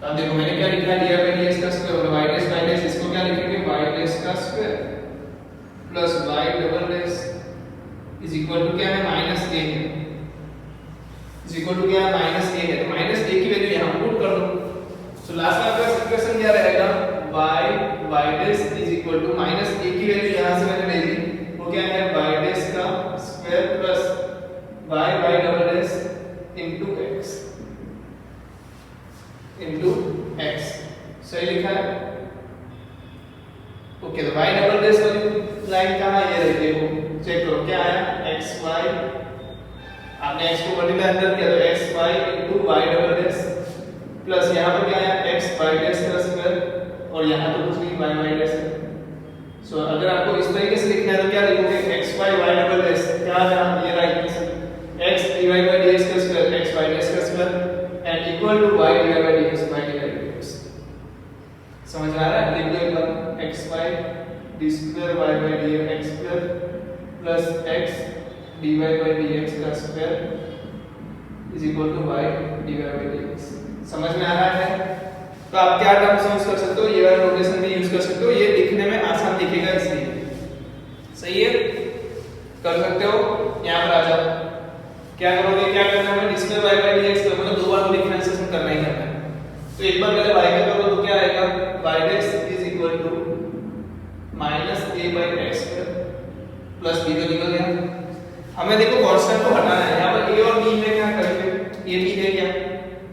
तो अब देखो मैंने क्या लिखा है dy/dx का स्क्वायर और y' इसको क्या लिखेंगे y' का square plus y' is equal to क्या है माइनस a है, इज इक्वल टू क्या है माइनस a है, तो माइनस a की वैल्यू यहां पुट कर दो। सो लास्ट में आपका इक्वेशन क्या रहेगा y is equal to minus a की वैल्यू यहां से मैंने ले ली, वो क्या है y' का square plus y into x सही लिखा है। ओके, तो y वाली लाइन कहां है, ये रही, देखो चेक करो क्या आया xy, आपने x को मल्टीप्लाई अंदर किया तो xy इनटू y' प्लस यहां पर क्या आया xy' का स्क्वायर और यहां तो कुछ नहीं y है। सो अगर आपको इस तरीके से लिखना है तो क्या लिखोगे xy y' क्या आ रहा है, ये राइट आंसर x dy/dx का स्क्वायर xy' का square and equal to y dy/dx y/dx। समझ आ रहा है, लिख दो एक बार xy d2 y/dx square plus x dy/dx का square is equal to y dy/dx। समझ में आ रहा है? तो आप क्या टर्म्स यूज कर सकते हो, ये वाला नोटेशन भी यूज कर सकते हो, ये दिखने में आसान दिखेगा इसलिए। सही है, कर सकते हो। यहां पर आ जाओ, क्या करोगे, क्या करना है d2 y/dx का मतलब दो बार डिफरेंशिएशन करना ही करना है। तो एक बार पहले y का करो तो क्या आएगा y' is equal to minus a/x plus b तो निकल गया। हमें देखो कांस्टेंट को हटाना है, यहां पर a और b में क्या करेंगे, a b है क्या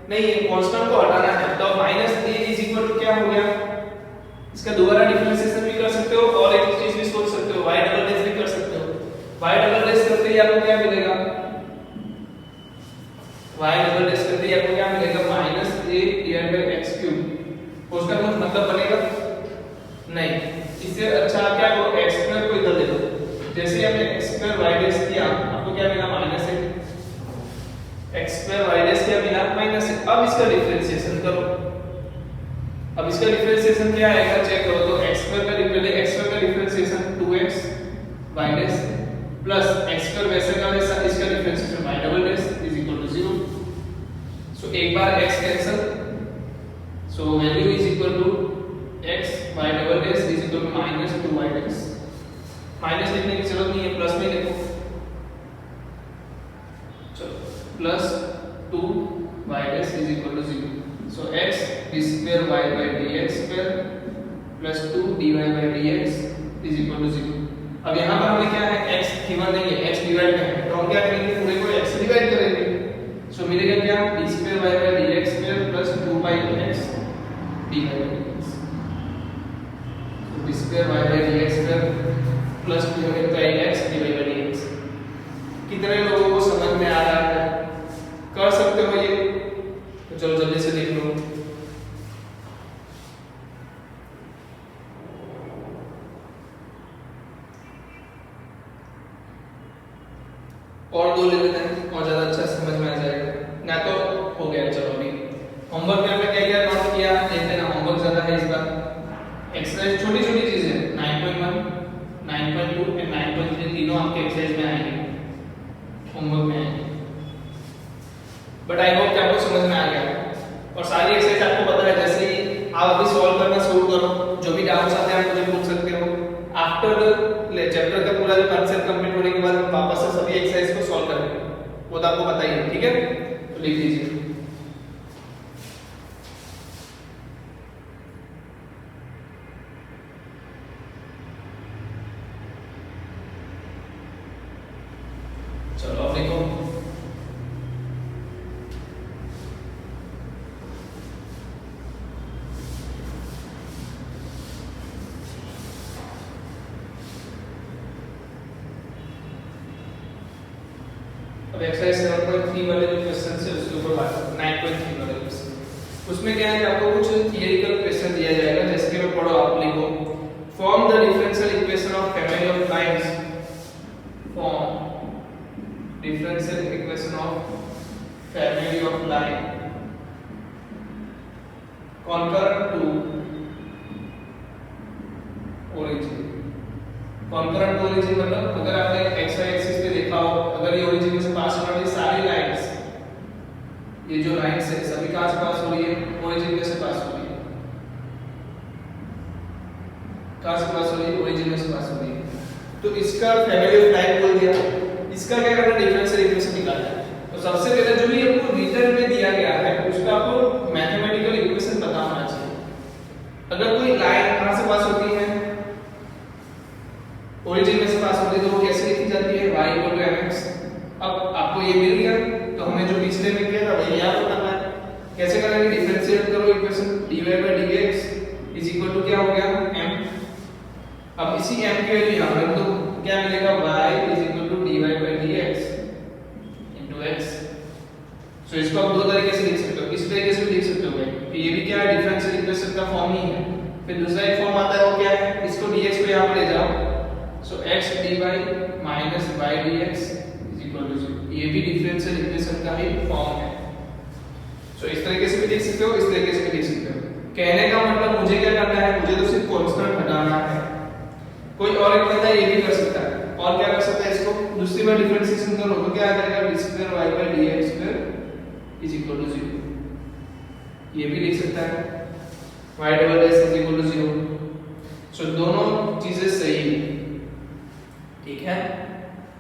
नहीं है, कांस्टेंट को हटाना है तो minus a is equal to क्या हो गया, इसका दोबारा डिफरेंशिएशन भी कर सकते हो और एक चीज भी सोच सकते हो y' भी कर सकते हो। y' करते ही आपको क्या मिलेगा, y' करते ही आपको क्या मिलेगा minus a divide by x cube. उसका कुछ मतलब बनेगा नहीं, इससे अच्छा आप क्या करो x स्क्वायर को इधर ले लो, जैसे ही हमने x स्क्वायर y' किया आपको क्या मिला minus a, x square y' क्या मिला माइनस a। अब इसका डिफरेंशिएशन करो, अब इसका डिफरेंशिएशन क्या आएगा चेक करो तो x स्क्वायर का differentiation 2x y' plus x square वैसे का वैसा इसका differentiation y' is equal to 0। So एक बार x cancel, so value is equal to x y' is equal to minus 2y'। Minus लिखने की जरूरत नहीं है, प्लस में लिखो, चलो plus 2y' is equal to 0। So x d2 y/dx square plus 2 dy/dx is equal to 0। अब यहां पर हमें क्या है x गिवन नहीं है, x डिवाइड में है तो हम क्या करेंगे पूरे को x से डिवाइड करेंगे। सो मिलेगा क्या d2 y/dx square plus 2x dy/dx। सो d2 y/dx square plus 2x dy/dx। कितने लोगों को समझ में आ रहा है, कर सकते हो ये, तो चलो जल्दी से देख लो। और दो ले लेते हैं और ज्यादा अच्छा समझ में आ जाएगा, ना तो हो गया। चलो अभी होमवर्क में हमने क्या क्या नोट किया देखते ना, होमवर्क ज्यादा है इस बार। एक्सरसाइज छोटी छोटी चीजें 9.1 9.2 एंड 9.3 तीनों आपके एक्सरसाइज में आएंगे, होमवर्क में आएंगे। बट आई होप कि आपको समझ में आ गया और सारी एक्सरसाइज आपको पता है। जैसे ही आप अभी सॉल्व करना शुरू करो, जो भी डाउट्स आते हैं आप मुझे पूछ सकते हो। आफ्टर चैप्टर का पूरा जो कांसेप्ट कंप्लीट होने के बाद हम वापस से सभी एक्सरसाइज को सॉल्व करेंगे, वो तो आपको पता ही है। ठीक है, तो लिख लीजिए। अब एक्सरसाइज 7.3 वाले जो क्वेश्चन है उसके ऊपर बात 9.3 वाले क्वेश्चन, उसमें क्या है कि आपको कुछ थियरिकल क्वेश्चन दिया जाएगा, जैसे कि मैं पढ़ो, आप लिखो form the differential equation of family of lines, form differential equation of family of line concurrent to origin। concurrent to origin मतलब अगर आपने xy एक्सिस पे देखा हो, अगर ये ओरिजिन से पास होने वाली सारी लाइंस, ये जो लाइंस है सभी कहां से पास हो रही है, ओरिजिन में से पास हो रही है। कहां से पास हो रही है, ओरिजिन में से पास हो रही है। तो इसका फैमिली ऑफ लाइन बोल दिया। इसका क्या करना, डिफरेंशियल इक्वेशन निकालना है। तो सबसे पहले जो भी आपको रिटर्न में दिया गया है उसका आपको मैथमेटिकल इक्वेशन पता होना चाहिए। अगर कोई लाइन कहां से पास होती है, ओरिजिन में से पास होती है, तो वो कैसे लिखी जाती है, y mx। अब आपको ये मिल गया तो हमें जो पिछले में किया था वही याद करना है। कैसे करेंगे, डिफरेंशिएट करो इक्वेशन dy/dx क्या हो गया m। अब इसी m की वैल्यू यहां रख दो, क्या मिलेगा, y dy/dx x। सो इसको आप दो तरीके से लिख सकते हो, इस तरीके से भी लिख सकते हो भाई, तो ये भी क्या है, डिफरेंशियल इक्वेशन का फॉर्म ही है। फिर दूसरा एक फॉर्म आता है, वो क्या है, इसको dx को यहां पर ले जाओ, सो x dy minus y dx 0। ये भी डिफरेंशियल इक्वेशन का ही फॉर्म है। सो इस तरीके से भी लिख सकते हो, इस तरीके से भी लिख सकते हो। कहने का मतलब मुझे क्या करना है, मुझे तो सिर्फ कांस्टेंट हटाना है। कोई और एक बंदा ये भी कर सकता है, और क्या कर सकता है, इसको दूसरी बार डिफरेंशिएशन करो तो क्या आ जाएगा, d2y/dx2 0। ये भी लिख सकता है y' 0। सो दोनों चीजें सही है, ठीक है।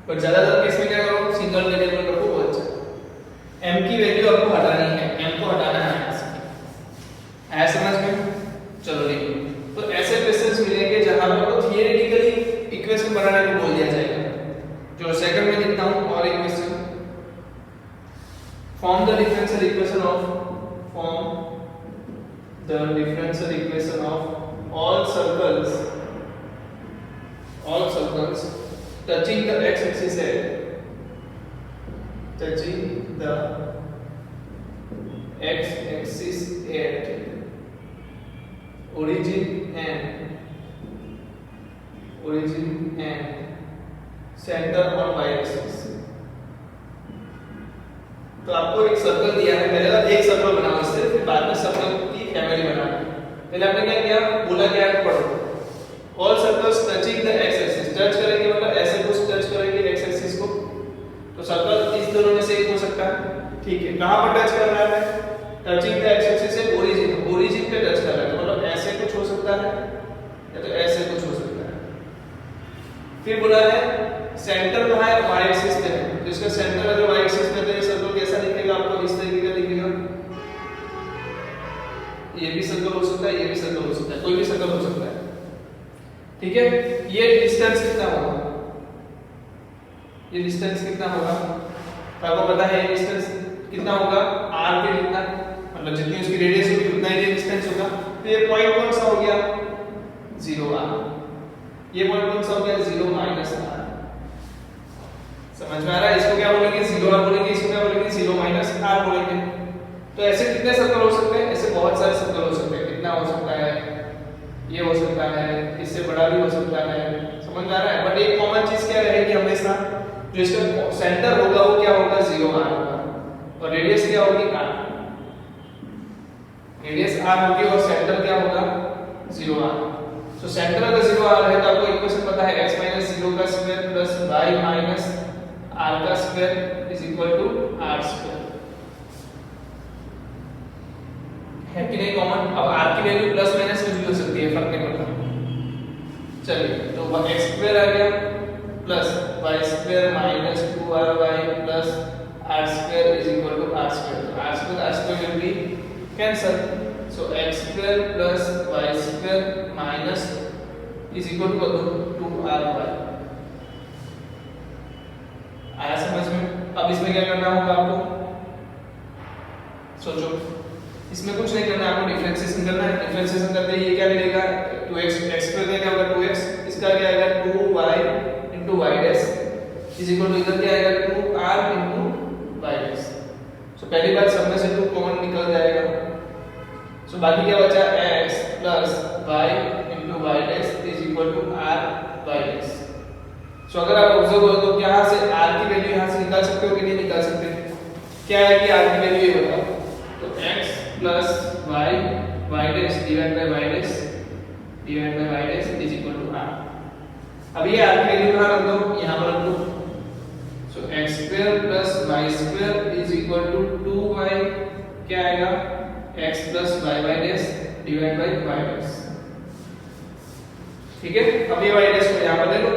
पर ज्यादातर केस में क्या करो, सिंगल वेरिएबल रखो, वो अच्छा। m की वैल्यू आपको हटानी है, m को हटाना है यहाँ से, है समझ में। चलो देखो, तो ऐसे क्वेश्चंस मिलेंगे जहां पर आपको थियरेटिकली इक्वेशन बनाने को बोल दिया जाएगा। जो सेकंड में लिखता हूं, और एक question, form the differential equation of all circles touching the x axis at origin and center on y axis। तो आपको एक सर्कल दिया है, पहले आप एक सर्कल बनाओ इससे, फिर बाद में सर्कल की फैमिली बनाओ। पहले आपने क्या किया, बोला क्या है, पढ़ो all circles touching the x axis. Touch करेंगे मतलब ऐसे कुछ टच करेंगे एक्स एक्सिस को, तो सर्कल इस दोनों में से एक हो सकता है, ठीक है। कहां पर टच कर रहा है, टचिंग द एक्स एक्सिस से ओरिजिन पे टच कर रहा है, मतलब ऐसे कुछ हो सकता है या तो ऐसे कुछ हो सकता है। फिर बोला है सेंटर कहां है, y एक्सिस पे है, तो इसका सेंटर अगर y एक्सिस पे है तो ये सर्कल कैसा दिखेगा, आपको इस तरीके का दिखेगा। ये भी सर्कल हो सकता है, ये भी सर्कल हो सकता है, कोई भी सर्कल हो सकता है, ठीक है। ये डिस्टेंस कितना होगा, ये डिस्टेंस कितना होगा, तो आपको पता है ये डिस्टेंस कितना होगा, r के कितना, मतलब जितनी उसकी रेडियस होगी उतना ही ये डिस्टेंस होगा। तो ये पॉइंट कौन सा हो गया, 0r। ये पॉइंट कौन सा हो गया, 0 - r। समझ में आ रहा है, इसको क्या बोलेंगे, 0r बोलेंगे, इसको क्या बोलेंगे, 0 - r बोलेंगे। तो ऐसे कितने सर्कल हो सकते हैं, ऐसे बहुत सारे सर्कल हो सकते हैं। कितना हो सकता है, ये हो सकता है, इससे बड़ा भी हो सकता है, समझ में आ रहा है। बट एक कॉमन चीज क्या रहेगी हमेशा, जो इसका सेंटर होगा वो क्या होगा, 0r होगा, और रेडियस क्या होगी, r। रेडियस r होगी और सेंटर क्या होगा, 0r। सो सेंटर अगर 0r है तो आपको इक्वेशन पता है, x - 0 का स्क्वायर प्लस y - r का square is equal to r square, है कि नहीं कॉमन। अब r की वैल्यू प्लस माइनस कुछ भी हो सकती है, फर्क नहीं पड़ता। चलिए, तो x स्क्वायर आ गया plus y square minus 2ry plus r square is equal to r square. तो r square will be cancel, so x square plus y square minus is equal to 2ry। आया समझ में। अब इसमें क्या करना होगा आपको, सोचो, इसमें कुछ नहीं करना, आपको डिफरेंशिएशन करना है। डिफरेंशिएशन करते ही ये क्या मिलेगा, 2x, x स्क्वायर क्या होगा 2x, इसका क्या आएगा 2y y' is equal to इधर क्या आएगा 2r पहली बात सब में से 2 कॉमन निकल जाएगा। सो बाकी क्या बचा, x plus y into y dash is equal to r y dash. So अगर आप ऑब्जर्व करो तो क्या से r की वैल्यू यहाँ से निकाल सकते हो कि नहीं निकाल सकते? क्या है कि r की वैल्यू ये बताओ, तो x plus y y dash divide by y dash is equal to r। अब ये r की वैल्यू कहाँ रख दो, यहाँ पर रख दो। So x square plus y square is equal to 2y क्या आएगा, x plus y dash divide by y dash. ठीक है, अब ये y डैश को यहाँ पर ले लो,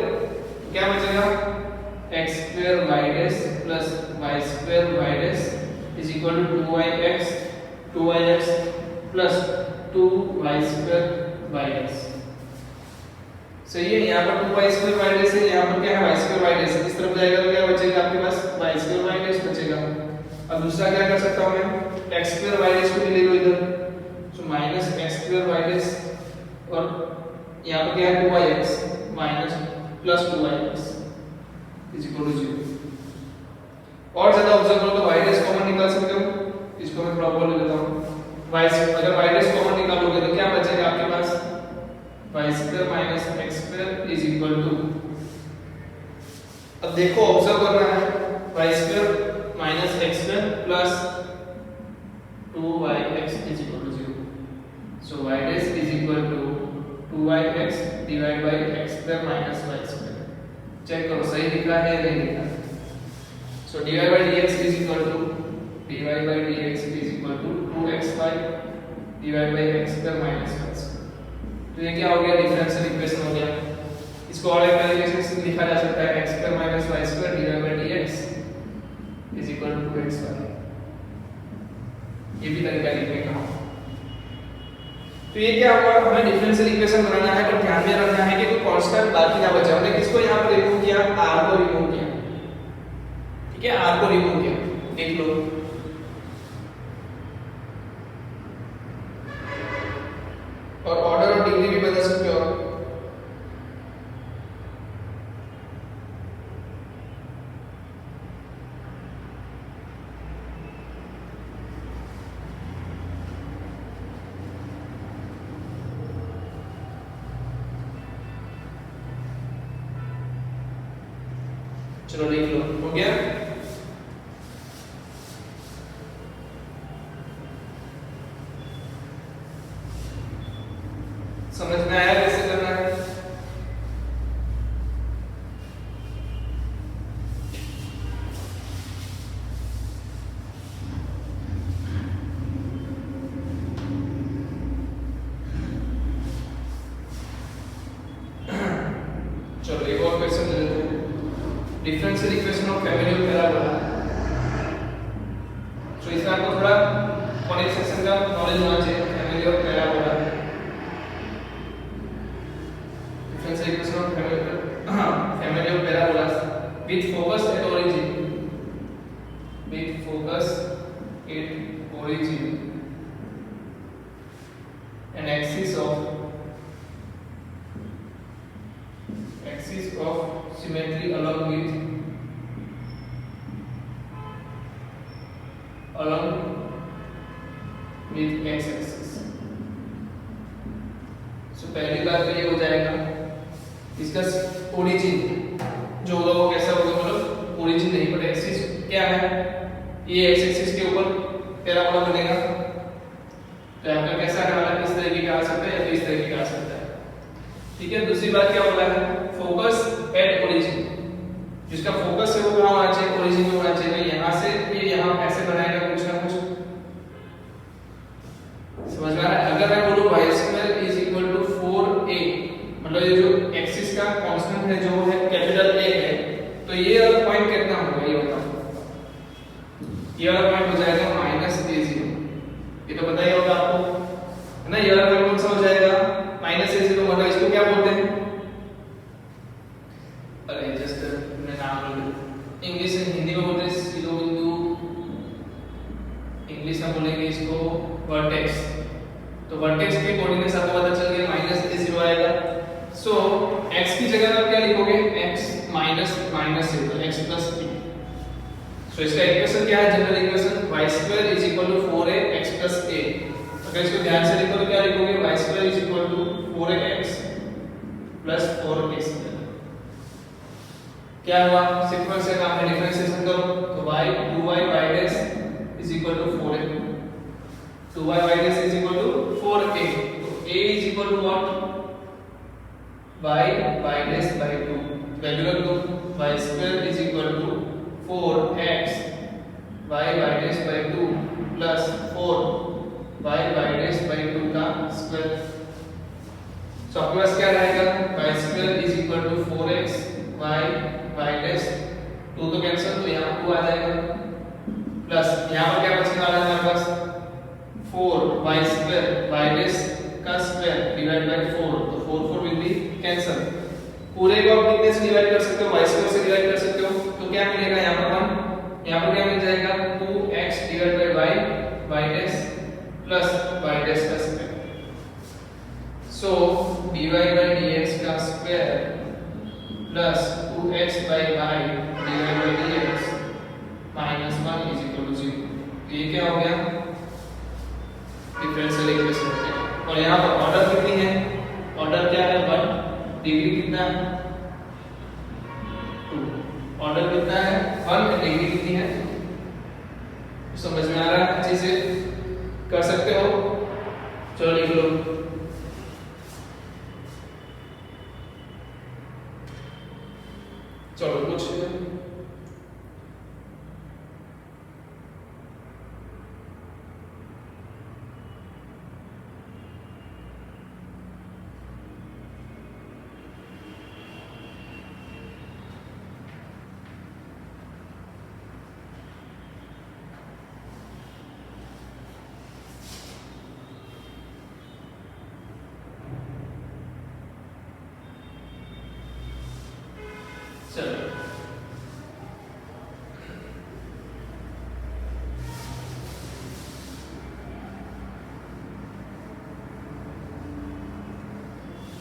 क्या बचेगा, x square y dash plus y square y dash is equal to 2yx plus 2y square y dash. सही है, यहाँ पर 2y स्क्वायर y डैश है, यहाँ पर क्या है y स्क्वायर y डैश। इस तरफ जाएगा तो क्या बचेगा आपके पास, y स्क्वायर y डैश बचेगा। अब दूसरा क्या कर सकता हूँ मैं, x स्क्वायर y डैश को ले लो इधर, तो minus x square y dash और यहाँ पर क्या है 2yx minus plus 2yx is equal to 0। और ज्यादा ऑब्जर्व करो तो y डैश कॉमन निकाल सकते हो, इसको मैं थोड़ा बोल देता हूँ। अगर y डैश कॉमन निकालोगे तो क्या बचेगा आपके पास, y square minus x square is equal to, अब देखो ऑब्जर्व करना है, y square minus x square plus 2yx is equal to 0। So y dash is equal to 2yx divide by x square minus y square. Check करो सही लिख रहा है या नहीं लिख रहा है। So dy by dx is equal to 2xy divide by x square minus y square. तो ये क्या हो गया, डिफरेंशियल इक्वेशन हो गया। इसको और एक तरीके से लिखा जा सकता है x square minus y square divide by dx is equal to 2xy। ये भी तरीका लिखने का। तो ये क्या हुआ, हमें डिफरेंशियल इक्वेशन बनाना है, पर ध्यान में रखना है कि कोई कांस्टेंट बाकी ना बचे। हमने किसको यहाँ पर रिमूव किया, r को रिमूव किया। ठीक है, r को रिमूव किया, देख लो। और ऑर्डर और डिग्री भी बदल सकते हो। चलो देख लो, हो गया। समझ में आया कैसे करना है? चलो एक और क्वेश्चन ले लेते हैं, differential equation of family of parabola. तो इसमें आपको थोड़ा कॉनिक सेक्शन का नॉलेज होना चाहिए, family of parabola. Differential equation of family of parabola with focus at origin, with focus at origin and axis of symmetry along with x axis। सो पहली बात तो ये हो जाएगा, इसका ओरिजिन जो होगा वो कैसा होगा, मतलब ओरिजिन नहीं पर एक्सिस क्या है, ये एक्स एक्सिस के ऊपर पैराबोला बनेगा। तो यहाँ पर कैसा आने वाला है, इस तरीके का आ सकता है या इस तरीके का आ सकता है। ठीक है, दूसरी बात क्या बोला है, फोकस एट ओरिजिन, जिसका फोकस है वो कहाँ होना चाहिए, ओरिजिन में होना चाहिए। यहाँ से ये यहाँ ऐसे बनाएगा कुछ ना कुछ, समझ में आ रहा है। अगर मैं बोलूं y square is equal to 4a, मतलब ये जो एक्सिस का कांस्टेंट है जो है कैपिटल A है, तो ये वाला पॉइंट कितना होगा, ये बताओ। ये वाला पॉइंट हो जाएगा -a0। ये तो पता ही होगा आपको, है ना। ये वाला पॉइंट कौन सा हो जाएगा, -a0, मतलब इसको क्या बोलते हैं, अरे जस्ट मैं नाम इंग्लिश में हिंदी में बोलते हैं शिरोबिंदु, इंग्लिश में बोलेंगे इसको वर्टेक्स। तो वर्टेक्स के कोऑर्डिनेट्स आपको पता चल गया, -a0 आएगा। सो x की जगह आप क्या लिखोगे, x माइनस से, तो x प्लस a। सो इसका इक्वेशन क्या है, general equation y² is equal to 4ax plus a। अगर इसको ध्यान से लिखो तो क्या लिखोगे, y² is equal to 4ax plus 4a²। क्या हुआ, सिंपल से काम है, डिफरेंशिएशन करो तो y 2y y dash is equal to 4a, 2y y dash is equal to 4a। तो a is equal to what, y y dash by 2, value रख दो, y² is equal to 4x y y dash by 2 plus 4y y dash by 2 का square. So आपके पास क्या रहेगा, y² is equal to 4x y y dash 2 तो cancel, तो यहाँ 2 आ जाएगा, प्लस यहाँ पर क्या बचने वाला है हमारे पास 4y² y डैश का स्क्वायर डिवाइड बाय 4, तो 4 4 विल बी कैंसिल। पूरे को आप कितने से डिवाइड कर सकते हो, y² से डिवाइड कर सकते हो, तो क्या मिलेगा यहाँ पर 1, यहाँ पर क्या मिल जाएगा 2x divide by y y dash plus y dash का square. So dy by dx का square plus 2x by y divide by dx minus 1 is equal to 0। तो ये क्या हो गया, डिफरेंशियल इक्वेशन हो गया। और यहाँ पर ऑर्डर कितनी है, ऑर्डर क्या है 1, डिग्री कितना है 2, ऑर्डर कितना है 1, डिग्री कितनी है, समझ में आ रहा है, अच्छे से कर सकते हो। चलो लिख लो, चलो कुछ चलो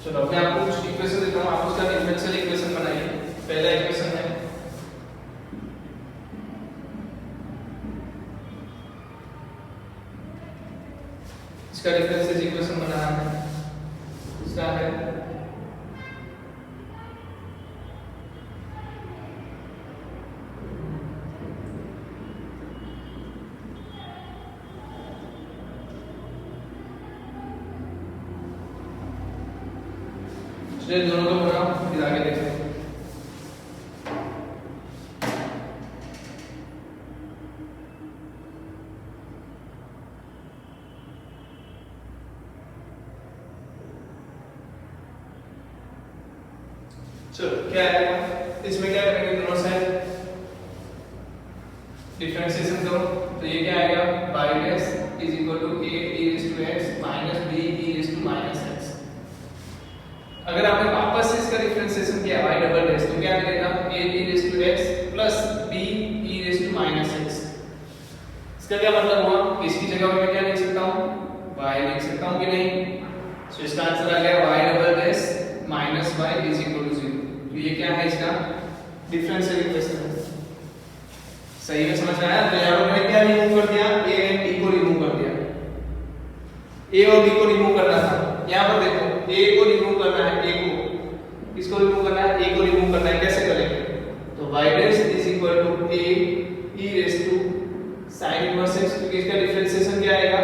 चलो मैं आपको कुछ इक्वेशन देता हूँ, आप उसका डिफरेंशियल इक्वेशन बनाइए। पहला इक्वेशन है इसका डिफरेंशियल इक्वेशन बनाना है, दूसरा है दोनों को बनाओ, फिर आगे देखो। चलो क्या आएगा, इसमें क्या करेंगे, दोनों साइड डिफरेंशिएशन करो, तो ये क्या आएगा y dash is equal to a e raise to x minus b e raise to minus x। अगर आपने वापस से इसका डिफरेंशिएशन किया y डबल डैश, तो क्या मिलेगा a e raise to x plus b e raise to minus x। इसका क्या मतलब हुआ, इसकी जगह पे मैं क्या लिख सकता हूँ, y लिख सकता हूँ कि नहीं। सो इसका आंसर आ गया y double dash minus y is equal to 0। तो ये क्या है, इसका डिफरेंशियल इक्वेशन है। सही में समझ में आया। तो यहाँ पर मैंने क्या रिमूव कर दिया, a एंड b को रिमूव कर दिया, a और b को रिमूव करना था। यहाँ पर देखो a को रिमूव करना है, a को किसको रिमूव करना है, a को रिमूव करना है, कैसे करेंगे, तो y dash is equal to a e raise to sin inverse x, क्योंकि इसका डिफरेंशिएशन क्या आएगा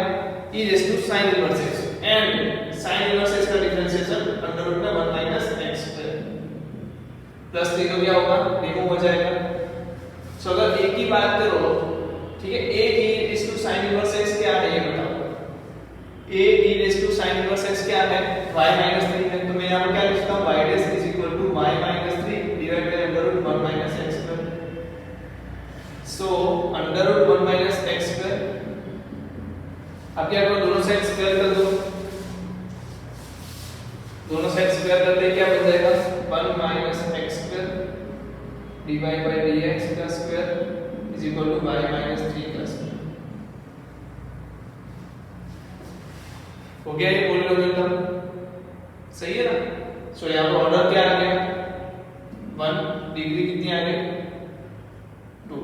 e raise to sin inverse x, and sin inverse x का डिफरेंशिएशन अंडर रूट में 1 माइनस x प्लस 3 क्या होगा, रिमूव हो जाएगा। सो अगर a की बात करो, ठीक है, a e raise to sin inverse x क्या है ये बताओ, a e raise to sin inverse x क्या है, y माइनस 3 है। तो मैं यहाँ पर क्या लिखता हूँ, y dash is equal to y minus 3 divide by under root 1 minus x square. So under root 1 minus x square, अब क्या करो, दोनों साइड स्क्वायर कर दो, दोनों साइड स्क्वायर करते क्या बन जाएगा 1 minus x square divide by dx का square is equal to y minus 3 का स्क्वायर। हो गया ये पॉलिनोमियल टर्म, सही है ना। सो यहाँ पर ऑर्डर क्या आ गया 1, डिग्री कितनी आ गई 2,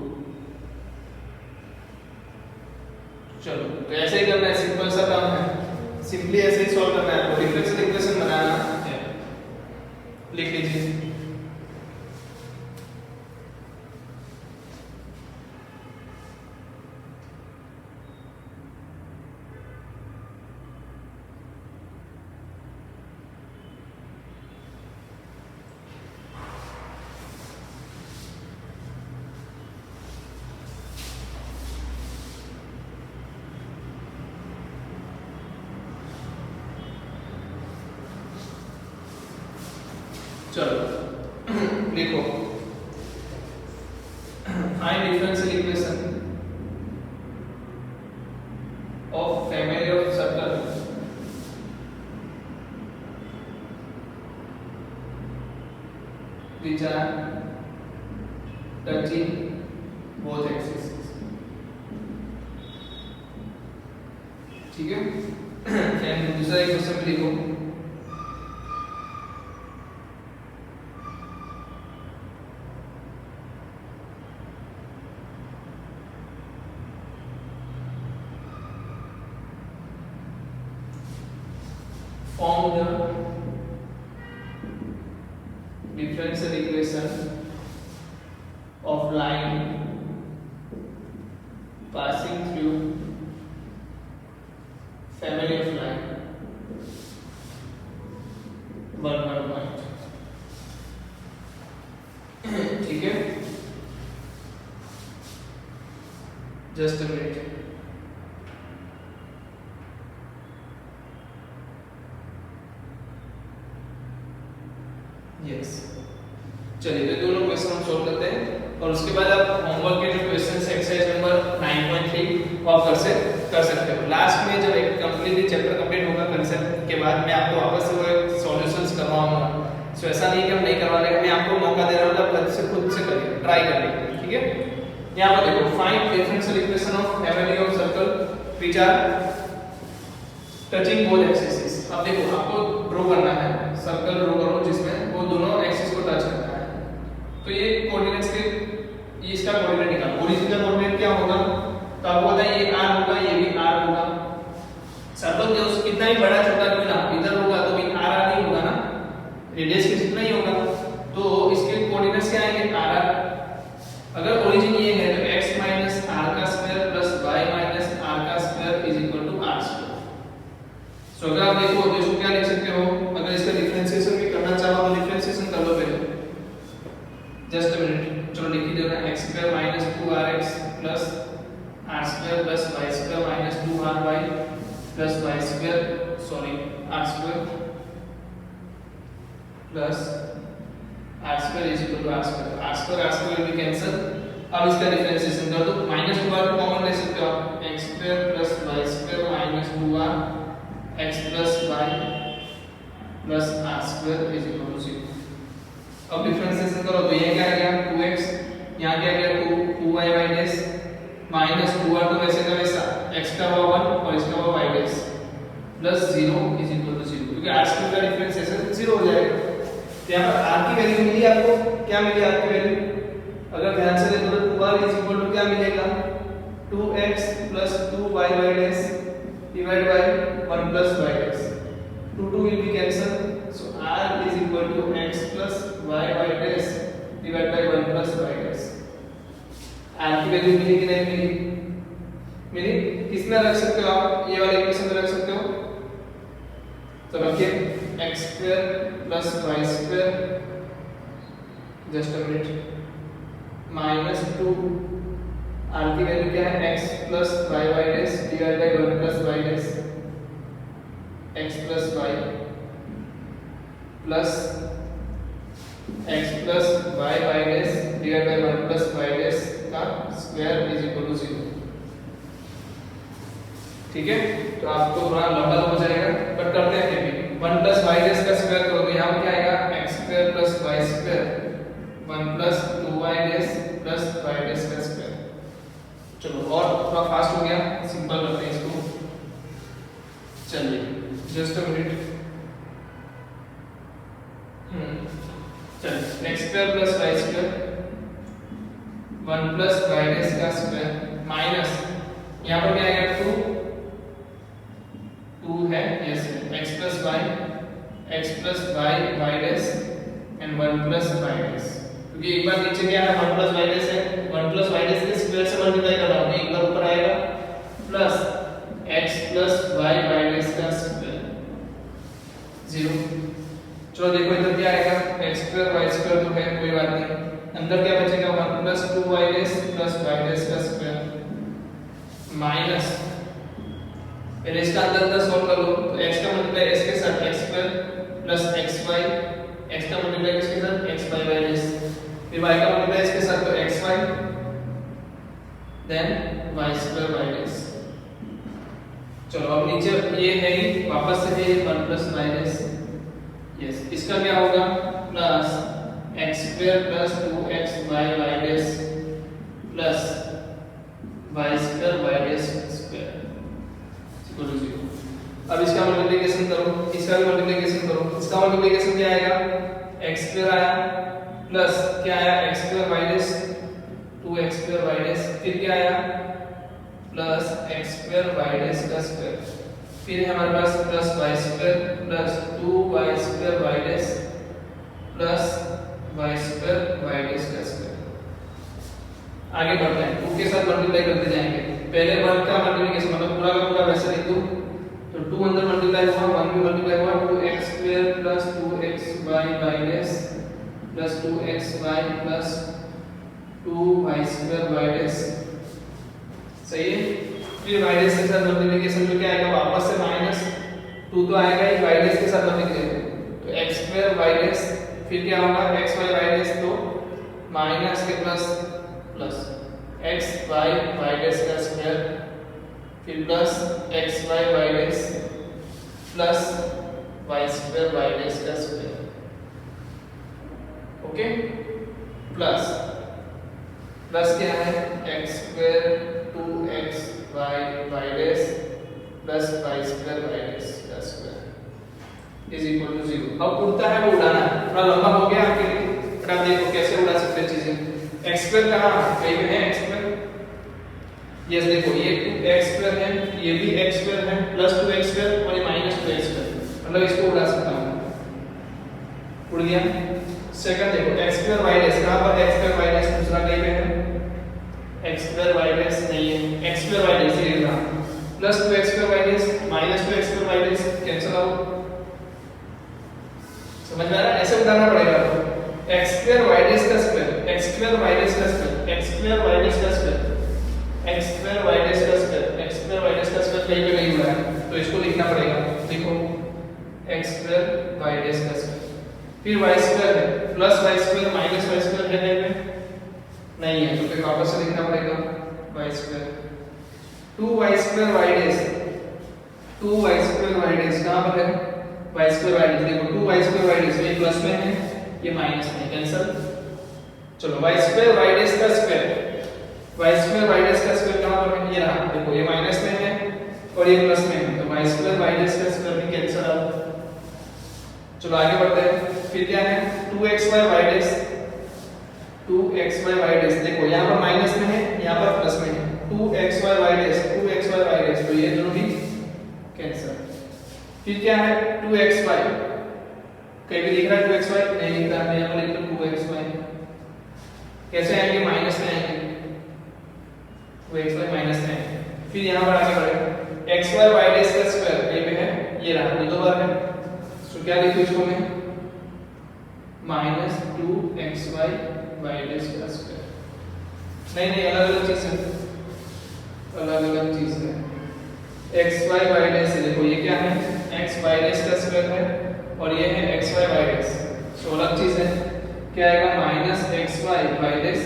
चलो देखो, find differential equation of family of circle which are touching both axes. ठीक है, फिर दूसरा एक क्वेश्चन लिखो, form the differential equation of line passing through family of line 1 point. ठीक है, जस्ट अ मिनट। यस, चलिए तो दोनों क्वेश्चन हम सॉल्व करते हैं और उसके बाद आप होमवर्क के जो क्वेश्चन है एक्सरसाइज नंबर 9.3 वो आप कर सकते हो। लास्ट में जब एक कंप्लीटली चैप्टर कंप्लीट होगा कंसेप्ट के बाद मैं आपको वापस से वो सॉल्यूशंस करवाऊंगा। सो ऐसा नहीं कि हम नहीं करवा लेंगे, मैं आपको मौका दे रहा हूं, आप खुद से करिए, ट्राई करिए। ठीक है, यहां पर देखो, find differential equation of family of circle which are touching both axis. अब देखो, आपको ड्रॉ करना है, सर्कल ड्रॉ करो जिसमें वो दोनों एक्सिस को टच करता है। तो ये कोऑर्डिनेट्स के, ये इसका कोऑर्डिनेट निकालो। ओरिजिन का कोऑर्डिनेट क्या होगा, तो आपको पता है ये r होगा, ये भी r होगा। सर्कल जो कितना ही बड़ा छोटा क्यों ना इधर होगा तो भी r नहीं होगा ना, रेडियस के जितना ही होगा। तो इसके कोऑर्डिनेट्स क्या आएंगे, r। अगर ओरिजिन ये है तो x माइनस r का square plus y minus r का square is equal to r square. So अगर आप देखो तो इसको क्या लिख सकते हो, अगर इसका डिफरेंशिएशन भी करना चाहो तो डिफरेंशिएशन कर लो पहले, जस्ट अ मिनट। चलो लिख ही दो ना, x square minus 2rx plus r square plus y square minus 2ry plus y square, sorry r square plus r square is equal to r square. r square भी cancel. अब इसका differentiation कर दो, minus 2r को common ले सकते हो आप, x square plus y square minus 2r x plus y plus r square is equal to 0। अब डिफरेंशिएशन करो तो ये क्या आ गया 2x, यहां क्या आ गया 2y माइनस माइनस 2r तो वैसे का वैसा, x का हुआ 1 और इसका हुआ y dash plus 0 is equal to 0, क्योंकि r स्क्वायर का डिफरेंशिएशन 0 हो जाएगा। तो यहां पर r की वैल्यू मिली आपको, क्या मिली r की वैल्यू, अगर ध्यान से देखो तो 2r इज इक्वल टू क्या मिलेगा 2x plus 2y dash divide bye 1 plus y dash, 2 2 will be cancelled, so r is equal to x plus y dash divided by 1 plus y dash। r की value मिली कि नहीं मिली, मिली। किसमें रख सकते हो आप, ये वाले इक्वेशन में रख सकते हो। तो रखिए x square plus y square, just a minute, minus 2 r की वैल्यू क्या है x plus y dash divide bye 1 plus y dash, x plus y plus x plus y dash divide bye 1 plus y dash का square is equal to 0। ठीक है, तो आपको थोड़ा लंबा हो जाएगा बट करते हैं फिर भी। 1 प्लस y डैश का स्क्वायर करो तो यहां पर क्या आएगा x square plus y square 1 plus 2y dash plus y dash का स्क्वायर। चलो और थोड़ा फास्ट हो गया, सिंपल करते हैं इसको। चलिए जस्ट अ मिनट, चलिए x square plus y square 1 plus y dash का स्क्वायर माइनस यहां पर क्या आएगा 2 है, yes, x plus y y dash and 1 plus y dash, क्योंकि एक बार नीचे क्या है 1 प्लस y डैश है, 1 प्लस y डैश के स्क्वायर से मल्टीप्लाई कर रहा हूं, एक बार ऊपर आएगा plus x plus y dash का स्क्वायर 0। चलो देखो इधर क्या आएगा x स्क्वायर y स्क्वायर तो है कोई बात नहीं, अंदर क्या बचेगा 1 plus 2y dash plus y dash का स्क्वायर माइनस, पहले इसका अंदर अंदर सॉल्व कर लो तो x का मल्टीप्लाई s के साथ x square plus xy x का मल्टीप्लाई किसके साथ, x y y डैश, फिर y का मल्टीप्लाई इसके साथ तो x y, then y square y dash. चलो अब नीचे ये है ही वापस से है 1 प्लस y डैश, यस इसका क्या होगा plus x square plus 2x y y dash plus y square y dash square equal to 0। अब इसका मल्टीप्लिकेशन करो, इसका भी मल्टीप्लिकेशन करो, इसका मल्टीप्लिकेशन क्या आएगा x स्क्वायर आया प्लस क्या आया x square y dash 2x square y dash, फिर क्या आया plus x square y dash का स्क्वायर, फिर हमारे पास plus y square plus 2y square y dash plus y square y dash का स्क्वायर। आगे बढ़ते हैं, 2 के साथ मल्टीप्लाई करते जाएंगे। पहले 1 का मल्टीप्लिकेशन मतलब पूरा का पूरा वैसे लिख दूं तो 2 अंदर मल्टीप्लाई हुआ, 1 भी मल्टीप्लाई हुआ, 2x square plus 2xy y dash plus 2xy plus 2y square y dash, सही है। फिर y डैश के साथ मल्टीप्लिकेशन में क्या आएगा वापस से माइनस 2 तो आएगा ही, y डैश के साथ मल्टीप्लिकेशन तो x स्क्वायर y डैश, फिर क्या होगा x y y डैश तो माइनस के plus plus x y y dash का स्क्वायर, फिर plus x y y dash plus y square y dash का स्क्वायर, ओके प्लस प्लस क्या है x square 2x y y dash plus y square y dash का square is equal to 0। अब उड़ता है वो उड़ाना है, थोड़ा लंबा हो गया आपके लिए, पर आप देखो कैसे उड़ा सकते हैं चीजें। x स्क्वायर कहां है, कहीं पे है x स्क्वायर, यस देखो ये 2x स्क्वायर है, ये भी x स्क्वायर है प्लस 2x स्क्वायर और ये माइनस 2x स्क्वायर, मतलब इसको उड़ा सकता हूं, उड़ गया। सेकंड देखो x स्क्वायर y डैश, कहां पर x स्क्वायर y डैश दूसरा कहीं पे है, x स्क्वायर y डैश नहीं है, x स्क्वायर y डैश ये रहा plus 2x square y dash minus 2x square y dash cancel out, समझ में आ रहा है, ऐसे उठाना पड़ेगा आपको। x स्क्वायर y डैश का square, x square y dash का square, x square y dash का square, x square y dash का square, x square y dash का स्क्वायर कहीं पे नहीं हुआ है तो इसको लिखना पड़ेगा, देखो x स्क्वायर y डैश का स्क्वायर, फिर y स्क्वायर है plus y square minus y square है कहीं पे नहीं है तो फिर वापस से लिखना पड़ेगा y square 2y square y dash, 2y square y dash कहां पर है y स्क्वायर y डैश, देखो 2y स्क्वायर y डैश ये प्लस में है ये माइनस में, कैंसिल। चलो y स्क्वायर y डैश का square, y square y dash का स्क्वायर कहां पर है, ये रहा, देखो ये माइनस में है और ये प्लस में है तो y स्क्वायर y डैश का स्क्वायर भी कैंसिल आउट। चलो आगे बढ़ते हैं, फिर क्या है 2xy y dash, 2xy y dash, देखो यहां पर माइनस में है यहां पर प्लस में है, 2xy y dash 2xy y dash तो ये दोनों भी कैंसिल। फिर क्या है 2xy, कहीं भी दिख रहा है 2xy नहीं दिख रहा, मैं यहां पर लिख दूं 2xy, कैसे आएंगे माइनस में आएंगे, 2xy माइनस में आएंगे। फिर यहां पर आगे बढ़े xy y डैश का स्क्वायर कहीं पे है ये रहा, ये दो बार है तो क्या लिखूं इसको मैं माइनस 2xy y डैश का स्क्वायर, नहीं नहीं अलग अलग चीज है, अलग अलग चीज है, xy y डैश है, देखो ये क्या है x y डैश का स्क्वायर है और ये है xy y डैश, तो अलग चीज है, क्या आएगा माइनस xy y डैश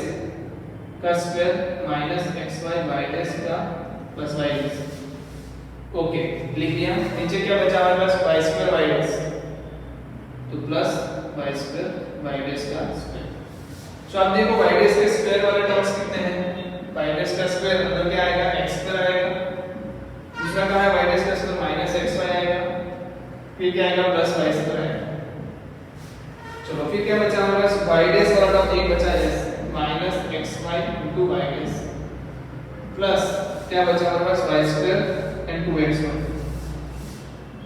का square minus xy y dash का प्लस y डैश, ओके लिख दिया। नीचे क्या बचा हमारे पास y स्क्वायर y डैश तो plus y square y dash का स्क्वायर। तो आप देखो y डैश के स्क्वायर वाले टर्म्स कितने हैं, y डैश का स्क्वायर अंदर क्या आएगा x स्क्वायर आएगा, दूसरा क्या है y डैश का स्क्वायर माइनस xy आएगा, फिर क्या आएगा प्लस y स्क्वायर आएगा। चलो फिर क्या बचा हमारे पास y डैश वाला टर्म एक बचा है minus xy into y dash plus क्या बचा हमारे पास y square and 2xy,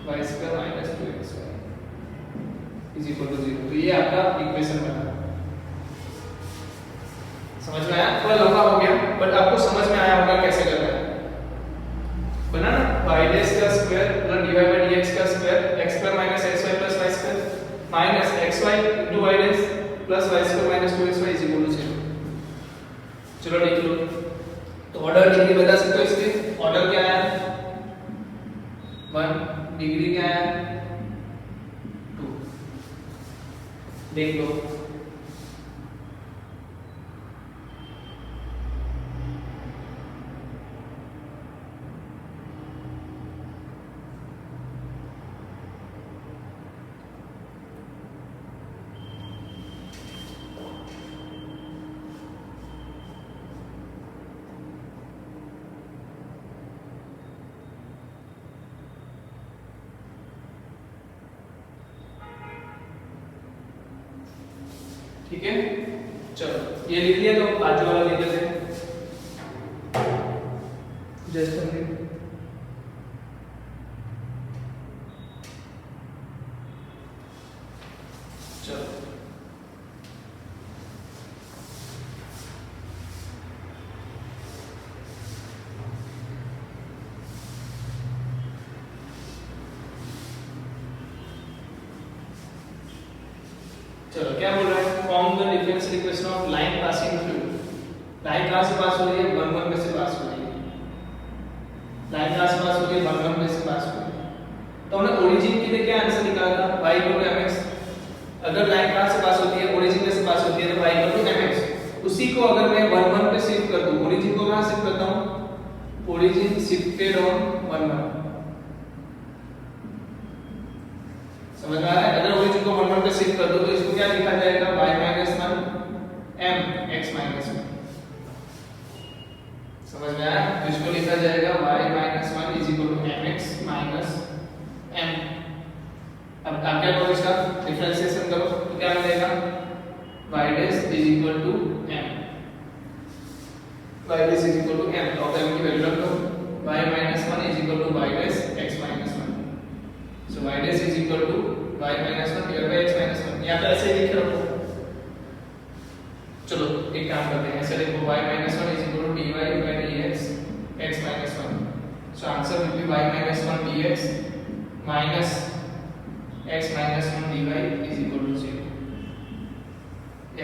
y square minus 2xy is equal to 0। तो ये आपका इक्वेशन बना, समझ में आया, थोड़ा लंबा हो गया बट आपको समझ में आया होगा कैसे करना है, बना ना y डैश का square plus dy by dx का square x square minus xy plus y square minus xy into y dash plus y square minus 2xy is equal to 0। चलो लिख लो, तो ऑर्डर डिग्री बता सकते हो इसके, ऑर्डर क्या है 1, डिग्री क्या है 2, देख लो। ठीक है, चलो ये लिख लिया, तो बाजू वाला लिख लेते हैं। जस्ट चलो चलो क्या बोल रहा है, form the differential equation of line passing through. Line कहां से पास हो रही है, 1 1 में से पास हो रही है। लाइन कहां से पास हो रही है, 1 1 में से पास हो रही है। तो हमने ओरिजिन के लिए क्या आंसर निकाला था, y mx। अगर लाइन कहां से पास होती है, ओरिजिन में से पास होती है, तो y mx। उसी को अगर मैं 1 1 पे शिफ्ट कर दूं, ओरिजिन को कहां शिफ्ट करता हूं, ओरिजिन शिफ्टेड ऑन 1 1। समझ में आ रहा है, अगर ओरिजिन को 1 1 पे शिफ्ट कर दो तो इसको क्या लिखा जाएगा, y - 1 m x - 1। समझ में आया, तो इसको लिखा जाएगा y - 1 mx - m। अब आप क्या करो, इसका डिफरेंशिएशन करो तो क्या मिलेगा, y dash m। y dash m, तो m की वैल्यू रख दो, y - 1 y dash x - 1। so y dash y - 1 divided by x - 1, या तो ऐसे लिख रखो। चलो एक काम करते हैं, ऐसे लिखो y - 1 dy by dx x - 1। so answer will B y - 1 dx minus x - 1 dy is equal to 0।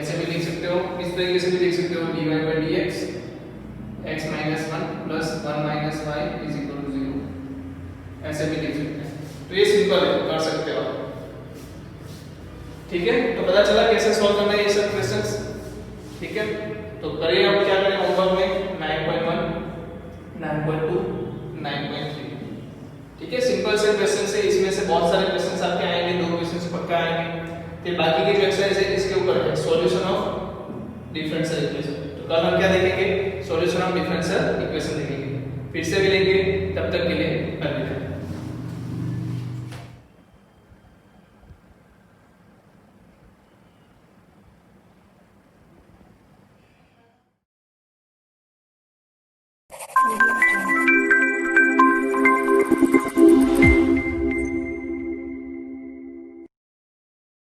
ऐसे भी लिख सकते हो, इस तरीके से भी लिख सकते हो, dy by dx x - 1 plus 1 minus y is equal to 0। ऐसे भी लिख सकते हैं, तो ये सिंपल है, कर सकते हो आप। ठीक है, तो पता चला कैसे सॉल्व करना है ये सब क्वेश्चंस। ठीक है, तो करिए, अब क्या करें होमवर्क में 9.1 9.2 9.3। ठीक है, सिंपल से क्वेश्चन है, इसमें से बहुत सारे क्वेश्चंस आपके आएंगे, 2 क्वेश्चंस पक्का आएंगे। फिर बाकी के जो एक्सरसाइज है इसके ऊपर है सॉल्यूशन ऑफ डिफरेंशियल इक्वेशन। तो कल हम क्या देखेंगे, सॉल्यूशन ऑफ डिफरेंशियल इक्वेशन देखेंगे। फिर से मिलेंगे, तब तक के लिए अलविदा।